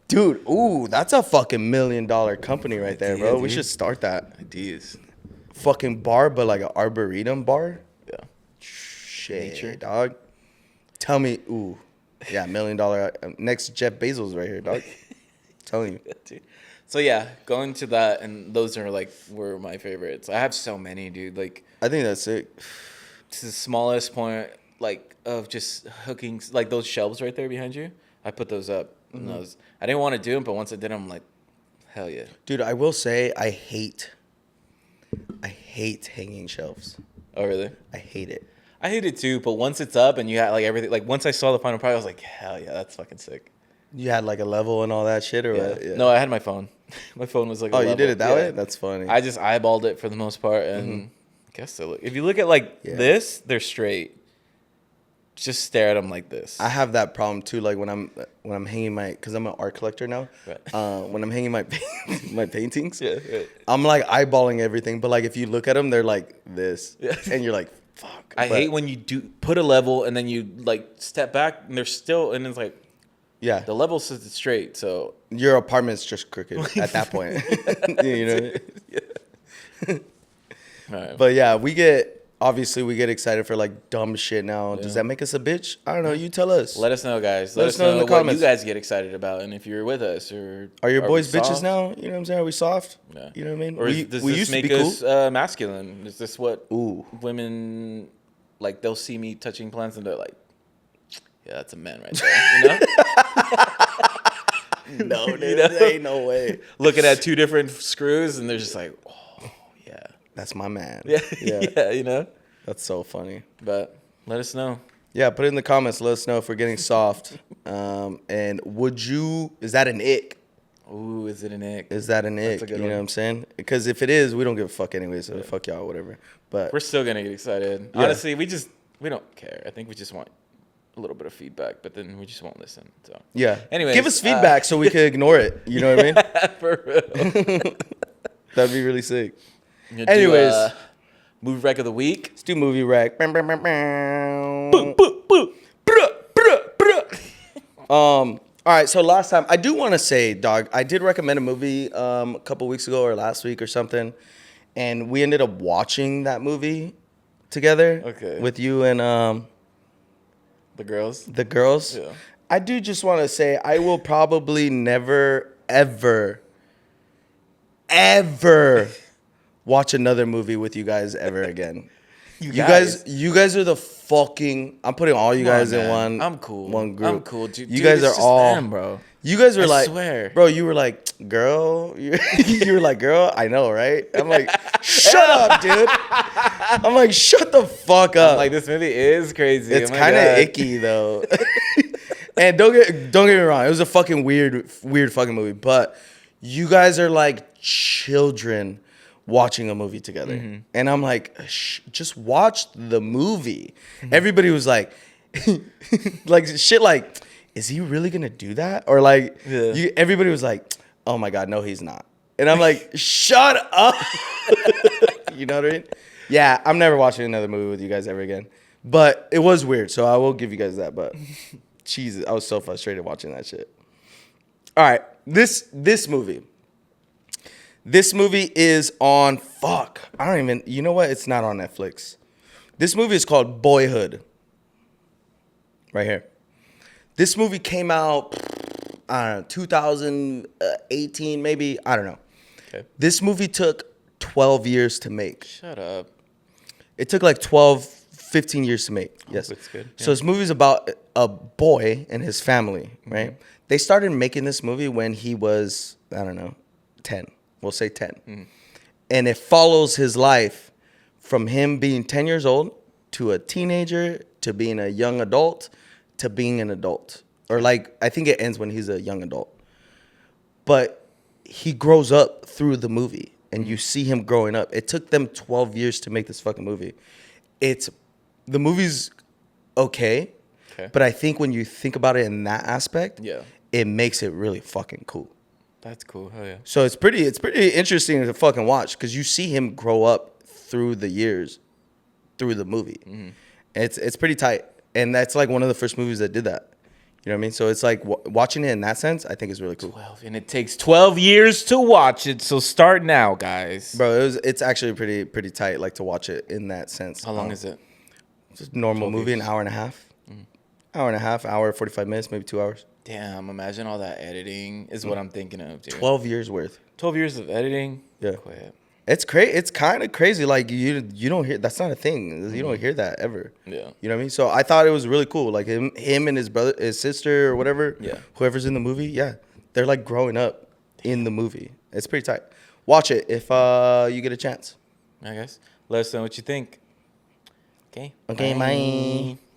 Dude, ooh, that's a fucking $1 million company right there, bro. Idea, We dude. should start that. Ideas. Fucking bar, but like an arboretum bar. Yeah. Shit, Nature. dog. Tell me, ooh. Yeah, $1 million. Next Jeff Bezos right here, dog. Telling you. Dude. So yeah, going to that, and those are like were my favorites. I have so many, dude. Like I think that's it. to the smallest point, like of just hooking like those shelves right there behind you. I put those up. And those, I didn't want to do them, but once I did them, I'm like, hell yeah. Dude, I will say I hate hanging shelves. Oh really? I hate it. I hate it too, but once it's up and you got like everything, like once I saw the final product, I was like, hell yeah, that's fucking sick. You had like a level and all that shit, or Yeah. what? Yeah. No, I had my phone. My phone was like a Oh, you level. did it that Yeah. way? That's funny. I just eyeballed it for the most part, and I guess they look. If you look at like this, they're straight. Just stare at them like this. I have that problem too. Like when I'm hanging my, because I'm an art collector now. Right. When I'm hanging my my paintings, Yeah, right. I'm like eyeballing everything. But like if you look at them, they're like this, Yeah. and you're like, fuck. I hate when you do put a level and then you like step back and they're still, and it's like Yeah, the level sits straight. So your apartment's just crooked at that point. You know. yeah. All right. But yeah, obviously we get excited for like dumb shit now. Does that make us a bitch? I don't know. You tell us. Let us know, guys. Let us know in the what comments. you guys get excited about, and if you're with us, or Are your boys we bitches soft? now? You know what I'm saying? Are we soft? Yeah. You know what I mean? Or does this make us masculine? Is this what women like? They'll see me touching plants and they're like, "Yeah, that's a man right there." You know? No, dude, You know? there ain't no way. Looking at two different screws and they're just like, "Oh, yeah, That's my man. yeah, yeah." You know. That's so funny. But let us know. Yeah, put it in the comments. Let us know if we're getting soft. And is that an ick? Ooh, is it an ick? Is that an ick? a You good know one. what I'm saying? Because if it is, we don't give a fuck anyway, so fuck y'all, whatever. But We're still gonna get excited. Yeah. Honestly, we don't care. I think we just want a little bit of feedback, but then we just won't listen. So yeah. Anyways, give us feedback so we can ignore it. You know what I mean? for real. That'd be really sick. Gonna do, Anyways. movie rec of the week. Let's do movie rec. All right, so last time, I do want to say, dog, I did recommend a movie a couple weeks ago or last week or something, and we ended up watching that movie together. Okay. With you and The girls. the girls. Yeah. I do just want to say I will probably never, ever, ever watch another movie with you guys ever again. You guys are the fucking. I'm putting all you Come on, guys in man. one. I'm cool. One group. I'm cool, dude. You Dude, guys it's are just all, them, bro. You guys are I like, swear. bro. You were like, girl. You were like, girl. I know, right? I'm like, shut up, dude. I'm like, shut the fuck up. Like, this movie is crazy. It's Oh my kind of God. icky though. And don't get me wrong, it was a fucking weird fucking movie. But you guys are like children watching a movie together, and I'm like, just watch the movie. Everybody was like, like shit, like, is he really gonna do that? Or like, everybody was like, oh my god, no, he's not. And I'm like, shut up. You know what I mean? Yeah, I'm never watching another movie with you guys ever again. But it was weird, so I will give you guys that. But Jesus, I was so frustrated watching that shit. All right, this movie. This movie is on, I don't even, you know what? It's not on Netflix. This movie is called Boyhood. Right here. This movie came out, I don't know, 2018 maybe. I don't know. Okay. This movie took 12 years to make. Shut up. It took like 12, 15 years to make. Yes. It's good. So this movie is about a boy and his family, right? They started making this movie when he was, I don't know, 10. We'll say 10. And it follows his life from him being 10 years old to a teenager to being a young adult to being an adult. Or like, I think it ends when he's a young adult. But he grows up through the movie and you see him growing up. It took them 12 years to make this fucking movie. The movie's okay. But I think when you think about it in that aspect, it makes it really fucking cool. That's cool. Hell yeah. So it's pretty interesting to fucking watch because you see him grow up through the years, through the movie. It's pretty tight, and that's like one of the first movies that did that. You know what I mean? So it's like watching it in that sense, I think is really cool. 12, and it takes 12 years to watch it. So start now, guys. Bro, it's actually pretty tight, like to watch it in that sense. How long is it? Just a normal movie, an hour and a half. Hour and a half, hour 45 minutes, maybe 2 hours. Damn, imagine all that editing is what I'm thinking of, dude. 12 years worth. 12 years of editing? Yeah. Quit. It's crazy. It's kind of crazy. Like you don't hear that's not a thing. You don't hear that ever. Yeah. You know what I mean? So I thought it was really cool. Like him and his brother, his sister, or whatever. Yeah. Whoever's in the movie. Yeah, they're like growing up in the movie. It's pretty tight. Watch it if you get a chance. I guess. Let us know what you think. Okay. Okay, bye.